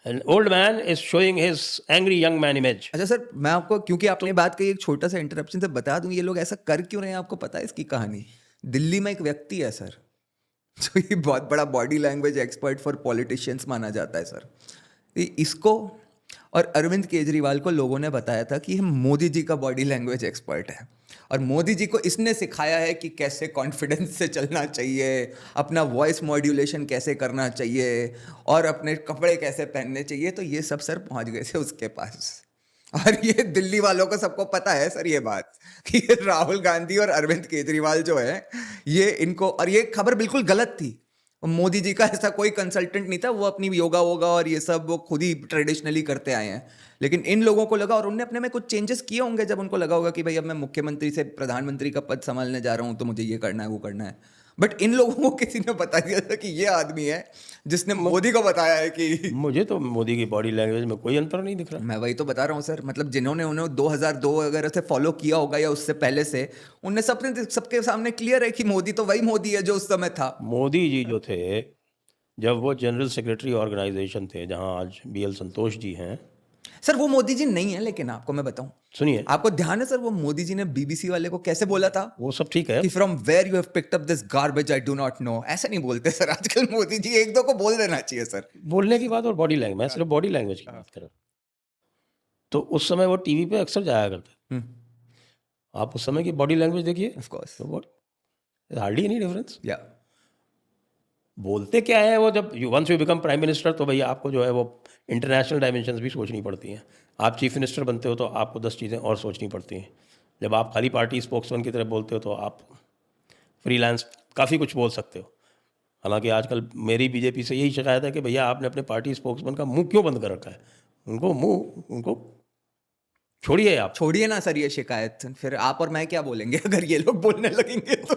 an old man is showing his angry young man image. अच्छा सर, मैं आपको, क्योंकि आपने ये बात कही, एक छोटा सा इंटरप्शन से बता दूं ये लोग ऐसा कर क्यों रहे हैं, आपको पता है इसकी कहानी? दिल्ली में एक व्यक्ति है सर, जो ये बहुत बड़ा body language expert for politicians माना जाता है सर। इसको और अरविंद केजरीवाल को लोगों ने बताया था कि ये मोदी जी का बॉडी लैंग्वेज एक्सपर्ट है, और मोदी जी को इसने सिखाया है कि कैसे कॉन्फिडेंस से चलना चाहिए, अपना वॉइस मॉड्यूलेशन कैसे करना चाहिए, और अपने कपड़े कैसे पहनने चाहिए। तो ये सब सर पहुंच गए थे उसके पास, और ये दिल्ली वालों को सबको पता है सर ये बात, कि ये राहुल गांधी और अरविंद केजरीवाल जो है, ये इनको, और ये खबर बिल्कुल गलत थी। मोदी जी का ऐसा कोई कंसल्टेंट नहीं था, वो अपनी योगा वोगा और ये सब वो खुद ही ट्रेडिशनली करते आए हैं। लेकिन इन लोगों को लगा, और उनने अपने में कुछ चेंजेस किए होंगे जब उनको लगा होगा कि भाई अब मैं मुख्यमंत्री से प्रधानमंत्री का पद संभालने जा रहा हूँ, तो मुझे ये करना है वो करना है। बट इन लोगों को किसी ने बता दिया था कि ये आदमी है जिसने मोदी को बताया है कि मुझे तो मोदी की बॉडी लैंग्वेज में कोई अंतर नहीं दिख रहा। मैं वही तो बता रहा हूँ सर, मतलब जिन्होंने उन्हें 2002 वगैरह से फॉलो किया होगा या उससे पहले से, उनने सबके सामने क्लियर है कि मोदी तो वही मोदी है जो उस समय था। मोदी जी जो थे, जब वो जनरल सेक्रेटरी ऑर्गेनाइजेशन थे, जहां आज BL संतोष जी हैं। सर वो मोदी जी नहीं है, लेकिन आपको मैं बताऊं, सुनिए, आपको ध्यान है सर, वो मोदी जी ने BBC वाले को कैसे बोला था वो सब ठीक है, कि from where you have picked up this garbage I do not know. ऐसे नहीं बोलते सर आजकल मोदी जी, एक दो को बोल देना चाहिए सर। बोलने की बात और बॉडी लैंग्वेज, मैं सिर्फ बॉडी लैंग्वेज की बात कर रहा हूं। तो उस समय वो टीवी पे अक्सर जाया करते, आप उस समय की बॉडी लैंग्वेज देखिए, ऑफ कोर्स, तो हार्डली एनी डिफरेंस। या बोलते क्या है वो, जब once you become prime minister, तो भैया आपको जो है वो इंटरनेशनल डायमेंशंस भी सोचनी पड़ती हैं। आप चीफ मिनिस्टर बनते हो तो आपको 10 चीज़ें और सोचनी पड़ती हैं। जब आप खाली पार्टी स्पोक्समैन की तरह बोलते हो तो आप फ्रीलांस काफ़ी कुछ बोल सकते हो। हालांकि आजकल मेरी बीजेपी से यही शिकायत है कि भैया आपने अपने पार्टी स्पोक्समैन का मुंह क्यों बंद कर रखा है, उनको छोड़िए आप। छोड़िए ना सर ये शिकायत, फिर आप और मैं क्या बोलेंगे अगर ये लोग बोलने लगेंगे तो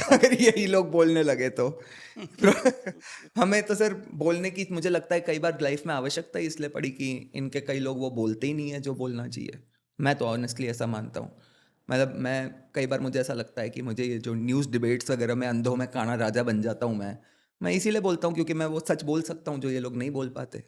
अगर यही लोग बोलने लगे तो हमें तो सर बोलने की मुझे लगता है कई बार लाइफ में आवश्यकता ही इसलिए पड़ी कि इनके कई लोग वो बोलते ही नहीं है जो बोलना चाहिए। मैं तो ऑनेस्टली ऐसा मानता हूँ। मतलब मैं कई बार मुझे ऐसा लगता है कि मुझे ये जो न्यूज़ डिबेट्स वगैरह में अंधों में काना राजा बन जाता हूँ मैं इसीलिए बोलता हूँ क्योंकि मैं वो सच बोल सकता हूँ जो ये लोग नहीं बोल पाते,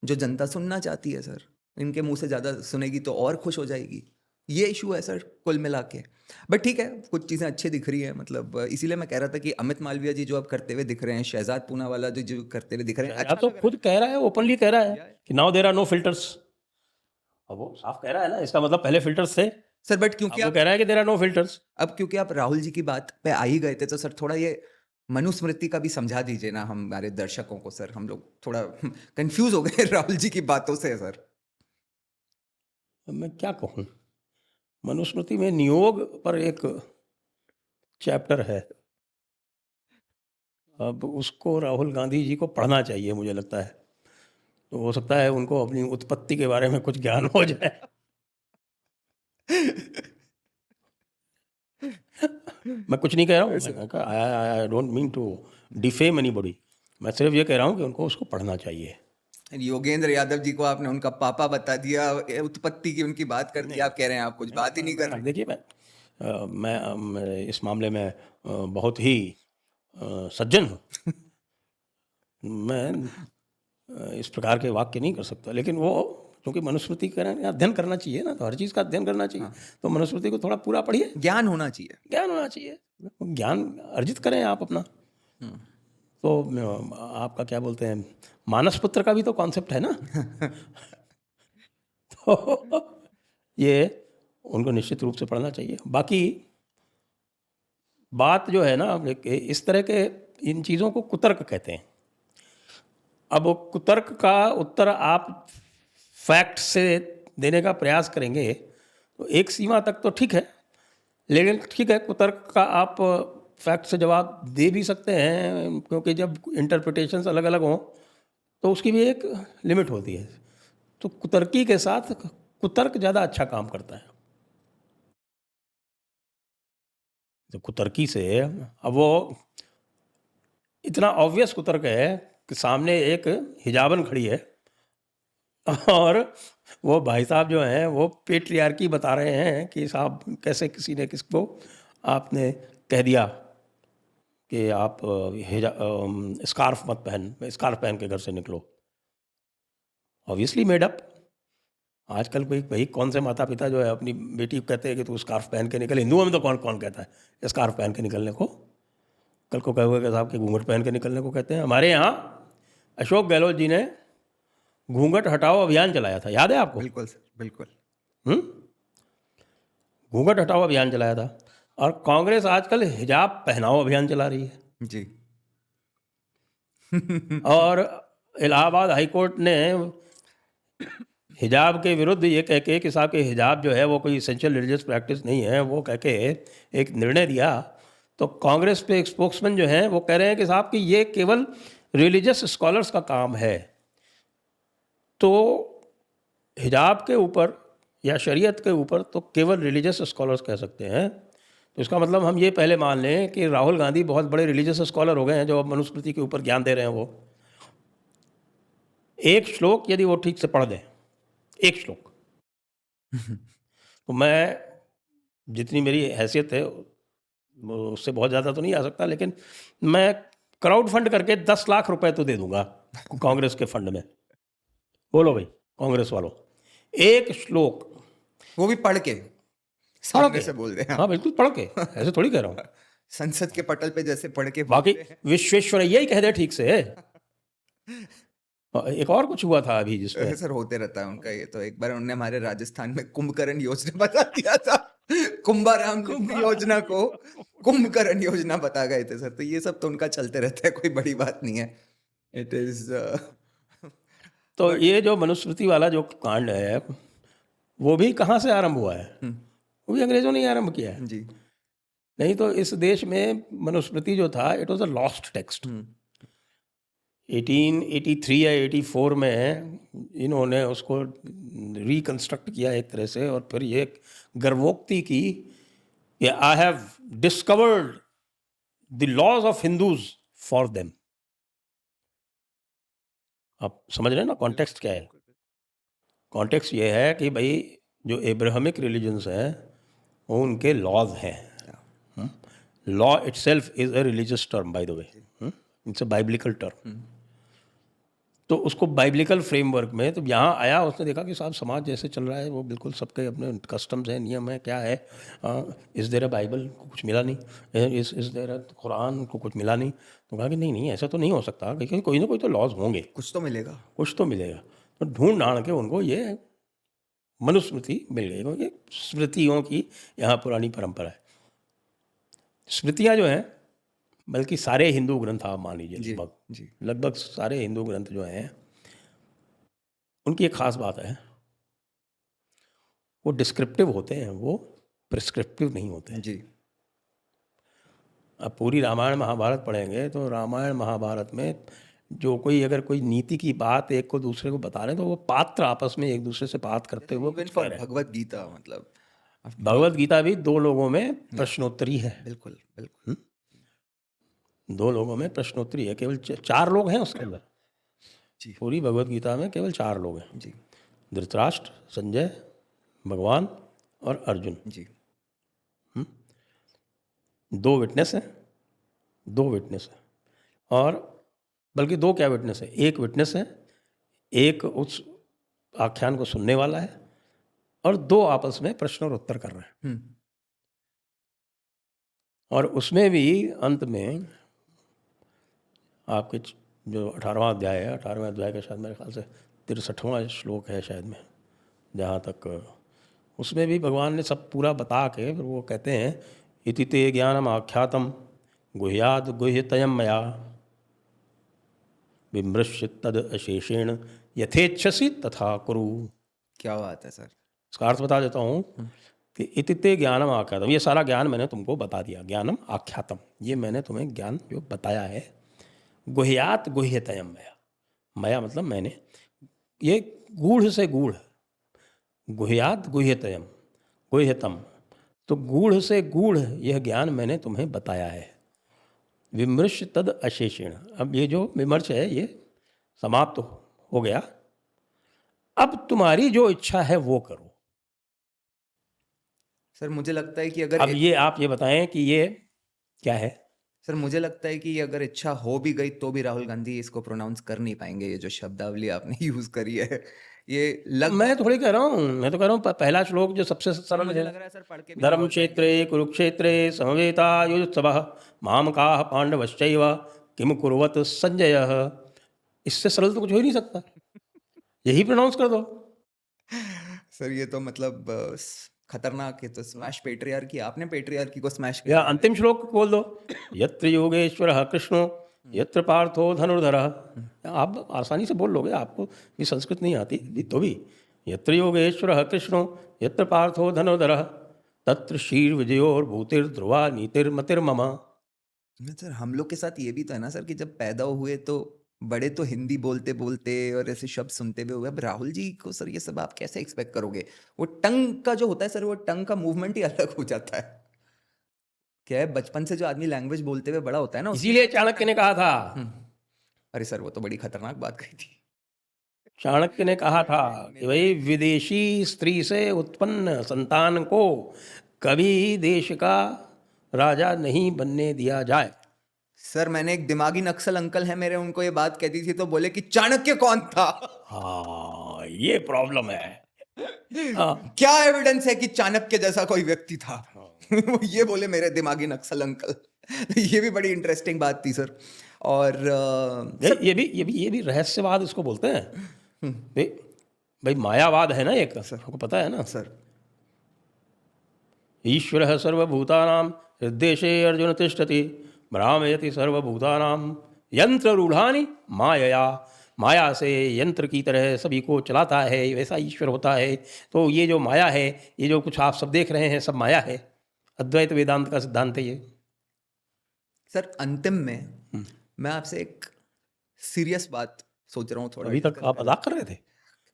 जो जनता सुनना चाहती है सर। इनके मुंह से ज़्यादा सुनेगी तो और खुश हो जाएगी। ये इशू है सर कुल मिला के। बट ठीक है, कुछ चीज़ें अच्छी दिख रही है, मतलब इसीलिए मैं कह रहा था कि अमित मालवीय जी जो अब करते हुए दिख रहे हैं, शहजाद पूनावाला जो करते हुए दिख रहे हैं, या अच्छा तो लग रहा खुद कह रहा है, ओपनली कह रहा है है। कि now there are no filters. अब वो साफ कह रहा है ना, इसका मतलब पहले फिल्टर्स थे, सर बट क्योंकि अब वो आप कह रहा है कि देयर आर नो फिल्टर्स। अब क्योंकि आप राहुल जी की बात पे आ ही गए थे तो सर थोड़ा ये मनुस्मृति का भी समझा दीजिए ना हमारे दर्शकों को सर। हम लोग थोड़ा कंफ्यूज हो गए राहुल जी की बातों से सर। अब मैं क्या कहूँ, मनुस्मृति में नियोग पर एक चैप्टर है, अब उसको राहुल गांधी जी को पढ़ना चाहिए मुझे लगता है, तो हो सकता है उनको अपनी उत्पत्ति के बारे में कुछ ज्ञान हो जाए। मैं कुछ नहीं कह रहा हूँ, I don't mean to defame anybody, मैं सिर्फ ये कह रहा हूँ कि उनको उसको पढ़ना चाहिए। योगेंद्र यादव जी को आपने उनका पापा बता दिया, उत्पत्ति की उनकी बात कर दी, नहीं, आप कह रहे हैं आप कुछ बात ही नहीं कर रहे। देखिए मैं इस मामले में बहुत ही सज्जन हूँ, मैं इस प्रकार के वाक्य नहीं कर सकता, लेकिन वो क्योंकि मनुस्मृति का अध्ययन करना चाहिए ना, तो हर चीज़ का अध्ययन करना चाहिए, तो मनुस्मृति को थोड़ा पूरा पढ़िए, ज्ञान होना चाहिए। ज्ञान होना चाहिए, ज्ञान अर्जित करें आप अपना। तो आपका क्या बोलते हैं, मानस पुत्र का भी तो कॉन्सेप्ट है ना। तो ये उनको निश्चित रूप से पढ़ना चाहिए। बाकी बात जो है ना, इस तरह के इन चीज़ों को कुतर्क कहते हैं। अब वो कुतर्क का उत्तर आप फैक्ट से देने का प्रयास करेंगे तो एक सीमा तक तो ठीक है, लेकिन ठीक है, कुतर्क का आप फैक्ट से जवाब दे भी सकते हैं, क्योंकि जब इंटरप्रिटेशंस अलग अलग हों तो उसकी भी एक लिमिट होती है। तो कुतर्की के साथ कुतर्क ज़्यादा अच्छा काम करता है। तो कुतर्की से अब वो इतना ऑब्वियस कुतर्क है कि सामने एक हिजाबन खड़ी है और वो भाई साहब जो हैं वो पेट्रियार्की बता रहे हैं कि साहब कैसे किसी ने किसको आपने कह दिया कि आप स्कार्फ मत स्कार्फ पहन के घर से निकलो। Obviously made up. आजकल कोई भाई कौन से माता पिता जो है अपनी बेटी को कहते हैं कि तू स्कार्फ पहन के निकल। हिंदुओं में तो कौन कौन कहता है स्कार्फ पहन के निकलने को। कल को कहोगे कि साहब के घूंघट पहन के निकलने को कहते हैं। हमारे यहाँ अशोक गहलोत जी ने घूंघट हटाओ अभियान चलाया था, याद है आपको? बिल्कुल सर, बिल्कुल। घूंघट हटाओ अभियान चलाया था। और कांग्रेस आजकल हिजाब पहनाओ अभियान चला रही है। जी। और इलाहाबाद हाईकोर्ट ने हिजाब के विरुद्ध ये कह के कि साहब के हिजाब जो है वो कोई इसेंशियल रिलीजियस प्रैक्टिस नहीं है, वो कह के एक निर्णय दिया। तो कांग्रेस पे एक स्पोक्समैन जो हैं वो कह रहे हैं कि साहब कि ये केवल रिलीजियस स्कॉलर्स का काम है। तो हिजाब के ऊपर या शरीयत के ऊपर तो केवल रिलीजियस स्कॉलर्स कह सकते हैं। तो इसका मतलब हम ये पहले मान लें कि राहुल गांधी बहुत बड़े रिलीजियस स्कॉलर हो गए हैं जो अब मनुस्मृति के ऊपर ज्ञान दे रहे हैं। वो एक श्लोक यदि वो ठीक से पढ़ दें, एक श्लोक, तो मैं जितनी मेरी हैसियत है उससे बहुत ज़्यादा तो नहीं आ सकता, लेकिन मैं क्राउड फंड करके 10 लाख रुपए तो दे दूंगा कांग्रेस के फंड में। बोलो भाई कांग्रेस वालों, एक श्लोक वो भी पढ़ के पढ़ सामने के, से बोल रहे हैं। हाँ बिल्कुल पढ़ के, ऐसे थोड़ी कह रहा हूँ। संसद के पटल पे जैसे पढ़ के बाकी बोलते हैं। विश्वेश्वरैया ही कह दे ठीक से। एक और कुछ हुआ था अभी जिसमें सर होते रहता है उनका ये। तो एक बार उन्होंने हमारे राजस्थान में कुंभकर्ण योजना बता दिया था। कुंभाराम योजना को कुंभकर्ण योजना बता गए थे सर। तो ये सब तो उनका चलते रहता है, कोई बड़ी बात नहीं है। इट इज तो ये जो मनुस्मृति वाला जो कांड है वो भी कहाँ से आरंभ हुआ है? वो भी अंग्रेजों ने ही आरंभ किया है। जी। नहीं तो इस देश में मनुस्मृति जो था it was a lost text. 1883 या 84 में इन्होंने उसको रिकंस्ट्रक्ट किया एक तरह से, और फिर ये गर्वोक्ति की कि I have discovered the laws of Hindus for them. आप समझ रहे हैं ना कॉन्टेक्स्ट क्या है? कॉन्टेक्स्ट ये है कि भाई जो एब्राहमिक रिलीजन्स हैं वो उनके लॉज हैं। Law itself is a religious term by the way, it's a biblical term. तो उसको बाइब्लिकल फ्रेमवर्क में तो यहाँ आया, उसने देखा कि साहब समाज जैसे चल रहा है वो बिल्कुल सबके अपने कस्टम्स हैं, नियम है, क्या है। इस देर बाइबल को कुछ मिला नहीं, इस देर कुरान को कुछ मिला नहीं। तो कहा कि नहीं नहीं ऐसा तो नहीं हो सकता, लेकिन कोई ना कोई तो लॉज होंगे, कुछ तो मिलेगा। कुछ तो मिलेगा। तो ढूंढ ढांड के उनको ये मनुस्मृति मिल गई, क्योंकि स्मृतियों की यहाँ पुरानी परंपरा है। स्मृतियाँ जो हैं, बल्कि सारे हिंदू ग्रंथ आप मान लीजिए, लगभग सारे हिंदू ग्रंथ जो हैं उनकी एक खास बात है, वो डिस्क्रिप्टिव होते हैं, वो प्रिस्क्रिप्टिव नहीं होते हैं। जी। अब पूरी रामायण महाभारत पढ़ेंगे तो रामायण महाभारत में जो कोई अगर कोई नीति की बात एक को दूसरे को बता रहे हैं तो वो पात्र आपस में एक दूसरे से बात करते हुए कुछ कह रहे हैं। भगवत गीता मतलब भगवत गीता भी दो लोगों में प्रश्नोत्तरी है। बिल्कुल बिल्कुल। दो लोगों में प्रश्नोत्तरी है, केवल 4 लोग हैं उसके अंदर। पूरी भगवत गीता में केवल 4 लोग हैं जी। धृतराष्ट्र, संजय, भगवान और अर्जुन। जी। 2 विटनेस हैं, 2 विटनेस हैं, और बल्कि 2 क्या विटनेस है, 1 विटनेस है, एक उस आख्यान को सुनने वाला है, और 2 आपस में प्रश्न और उत्तर कर रहे हैं। और उसमें भी अंत में आपके जो 18वां अध्याय है, 18वें अध्याय का शायद मेरे ख्याल से 63वां श्लोक है शायद में, जहाँ तक उसमें भी भगवान ने सब पूरा बता के फिर वो कहते हैं इति ते ज्ञानम आख्यातम गुह्याद गुह्यतयम मया विमृश्य तद अशेषेण यथेच्छसि तथा कुरु। क्या बात है सर। इसका अर्थ बता देता हूँ कि इति ते ज्ञानम आख्यातम, ये सारा ज्ञान मैंने तुमको बता दिया। ज्ञानम आख्यातम, ये मैंने तुम्हें ज्ञान जो बताया है। गुह्यात गुह्यतयम मया, मया मतलब मैंने, ये गूढ़ से गूढ़, गुह्यात गुह्यतयम, गुह्यतम, तो गूढ़ से गूढ़ यह ज्ञान मैंने तुम्हें बताया है। विमृश तद अशेषेण, अब ये जो विमर्श है ये समाप्त हो गया, अब तुम्हारी जो इच्छा है वो करो। सर मुझे लगता है कि अगर अब ये आप ये बताएं कि ये क्या है। सर मुझे लगता है कि अगर इच्छा हो भी गई तो भी राहुल गांधी इसको प्रोनाउंस कर नहीं पाएंगे। ये जो शब्दावली आपने यूज करी है ये मैं थोड़ी कह रहा हूँ, मैं तो कह रहा हूँ पहला श्लोक जो सबसे सरल मुझे है, लग रहा है सर पढ़ के भी धर्म क्षेत्रे कुरुक्षेत्रे समवेता युयुत्सवः मामकाः पांडवश्चैव किम कुर्वत संजय। इससे सरल तो कुछ हो ही नहीं सकता, यही प्रोनाउंस कर दो। सर ये तो मतलब खतरनाक है। तो स्मैश पेट्रियार्की, आपने पेट्रियार्की को स्मैश या अंतिम श्लोक बोल दो, यत्र योगेश्वरः कृष्णो यत्र पार्थो धनुर्धरः। आप आसानी से बोल लोगे, आपको भी संस्कृत नहीं आती तो भी, यत्र योगेश्वरः कृष्णो यत्र पार्थो धनुर्धरः तत्र शीर विजयोर भूतिर ध्रुवा नीतिर्मतिर्मम। सर हम लोग के साथ ये भी तो है ना सर कि जब पैदा हुए तो बड़े तो हिंदी बोलते बोलते और ऐसे शब्द सुनते हुए हुए, अब राहुल जी को सर ये सब आप कैसे एक्सपेक्ट करोगे? वो टंग का जो होता है सर, वो टंग का मूवमेंट ही अलग हो जाता है। क्या है, बचपन से जो आदमी लैंग्वेज बोलते हुए बड़ा होता है ना, इसीलिए चाणक्य ने कहा था, अरे सर वो तो बड़ी खतरनाक बात कही थी। चाणक्य ने कहा था कि भाई विदेशी स्त्री से उत्पन्न संतान को कभी देश का राजा नहीं बनने दिया जाए। सर मैंने एक दिमागी नक्सल अंकल है मेरे, उनको ये बात कहती थी तो बोले कि चाणक्य कौन था? हाँ ये प्रॉब्लम है। क्या एविडेंस है कि चाणक्य जैसा कोई व्यक्ति था? वो ये बोले मेरे दिमागी नक्सल अंकल। ये भी बड़ी इंटरेस्टिंग बात थी सर। और ये भी रहस्यवाद इसको बोलते हैं। भाई मायावाद है ना एक, आपको पता है ना सर। ईश्वरः सर्वभूतानां हृद्देशे अर्जुन तिष्ठति भ्रामयति सर्वभूतानां यंत्ररूढ़ानि मायया। माया से यंत्र की तरह सभी को चलाता है, वैसा ईश्वर होता है। तो ये जो माया है, ये जो कुछ आप सब देख रहे हैं सब माया है। अद्वैत वेदांत का सिद्धांत है ये। सर अंतिम में मैं आपसे एक सीरियस बात सोच रहा हूँ थोड़ा अभी तक डिस्कस आप करें। मजाक कर रहे थे।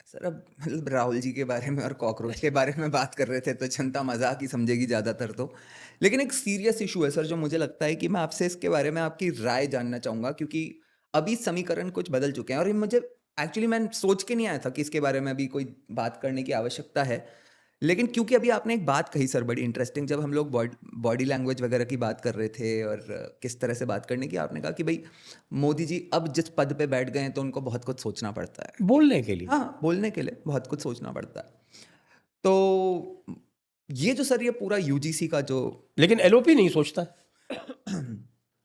सर अब मतलब राहुल जी के बारे में और कॉकरोच के बारे में बात कर रहे थे तो जनता मजाक ही समझेगी ज़्यादातर तो। लेकिन एक सीरियस इशू है सर जो मुझे लगता है कि मैं आपसे इसके बारे में आपकी राय जानना चाहूँगा, क्योंकि अभी समीकरण कुछ बदल चुके हैं और ये मुझे एक्चुअली मैं सोच के नहीं आया था कि इसके बारे में अभी कोई बात करने की आवश्यकता है। लेकिन क्योंकि अभी आपने एक बात कही सर बड़ी इंटरेस्टिंग, जब हम लोग बॉडी लैंग्वेज वगैरह की बात कर रहे थे और किस तरह से बात करने की, आपने कहा कि भाई मोदी जी अब जिस पद पे बैठ गए हैं तो उनको बहुत कुछ सोचना पड़ता है। बोलने के लिए। हाँ, बोलने के लिए बहुत कुछ सोचना पड़ता है। तो ये जो सर ये पूरा यूजीसी का जो लेकिन एलओपी नहीं सोचता है।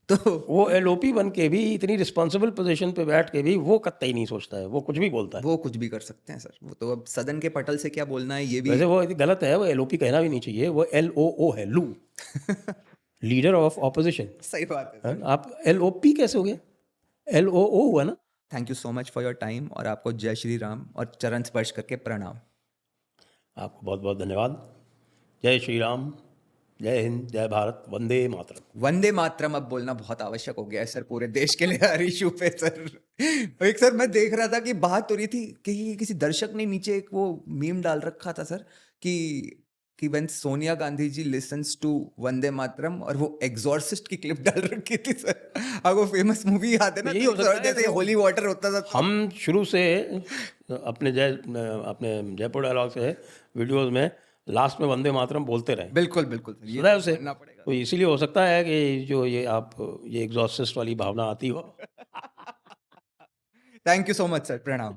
तो वो एलओपी बन के भी इतनी रिस्पॉन्सिबल पोजीशन पे बैठ के भी वो कतई नहीं सोचता है, वो कुछ भी बोलता है। वो कुछ भी कर सकते हैं सर, वो तो अब सदन के पटल से क्या बोलना है ये भी। वैसे वो गलत है, वो एलओपी कहना भी नहीं चाहिए, वो एलओओ है, लू, लीडर ऑफ ऑपोजिशन। सही बात है सर। आप एलओपी कैसे हो गया? एलओओ हुआ ना। Thank you so much for your time और आपको जय श्री राम और चरण स्पर्श करके प्रणाम। आपको बहुत बहुत धन्यवाद। जय श्री राम, जय हिंद, जय भारत, वंदे मातरम। वंदे मातरम अब बोलना बहुत आवश्यक हो गया है सर पूरे देश के लिए हर इशू पे सर। एक सर मैं देख रहा था कि बात हो रही थी कि किसी दर्शक ने नीचे एक वो मीम डाल रखा था सर कि when Sonia Gandhi ji listens to Vande Mataram, और वो एग्जॉर्सिस्ट की क्लिप डाल रखी थी सर। आपको फेमस मूवी याद है ना, यही हो सकता है जैसे होली वाटर होता था तो हम शुरू से अपने जयपुर डायलॉग से वीडियोस में लास्ट में वंदे मातरम बोलते रहे बिल्कुल बिल्कुल सर, ये सदैव तो से। मानना पड़ेगा। तो इसीलिए हो सकता है कि जो ये एग्जॉस्टिस्ट वाली भावना आती हो। Thank you so much sir, प्रणाम।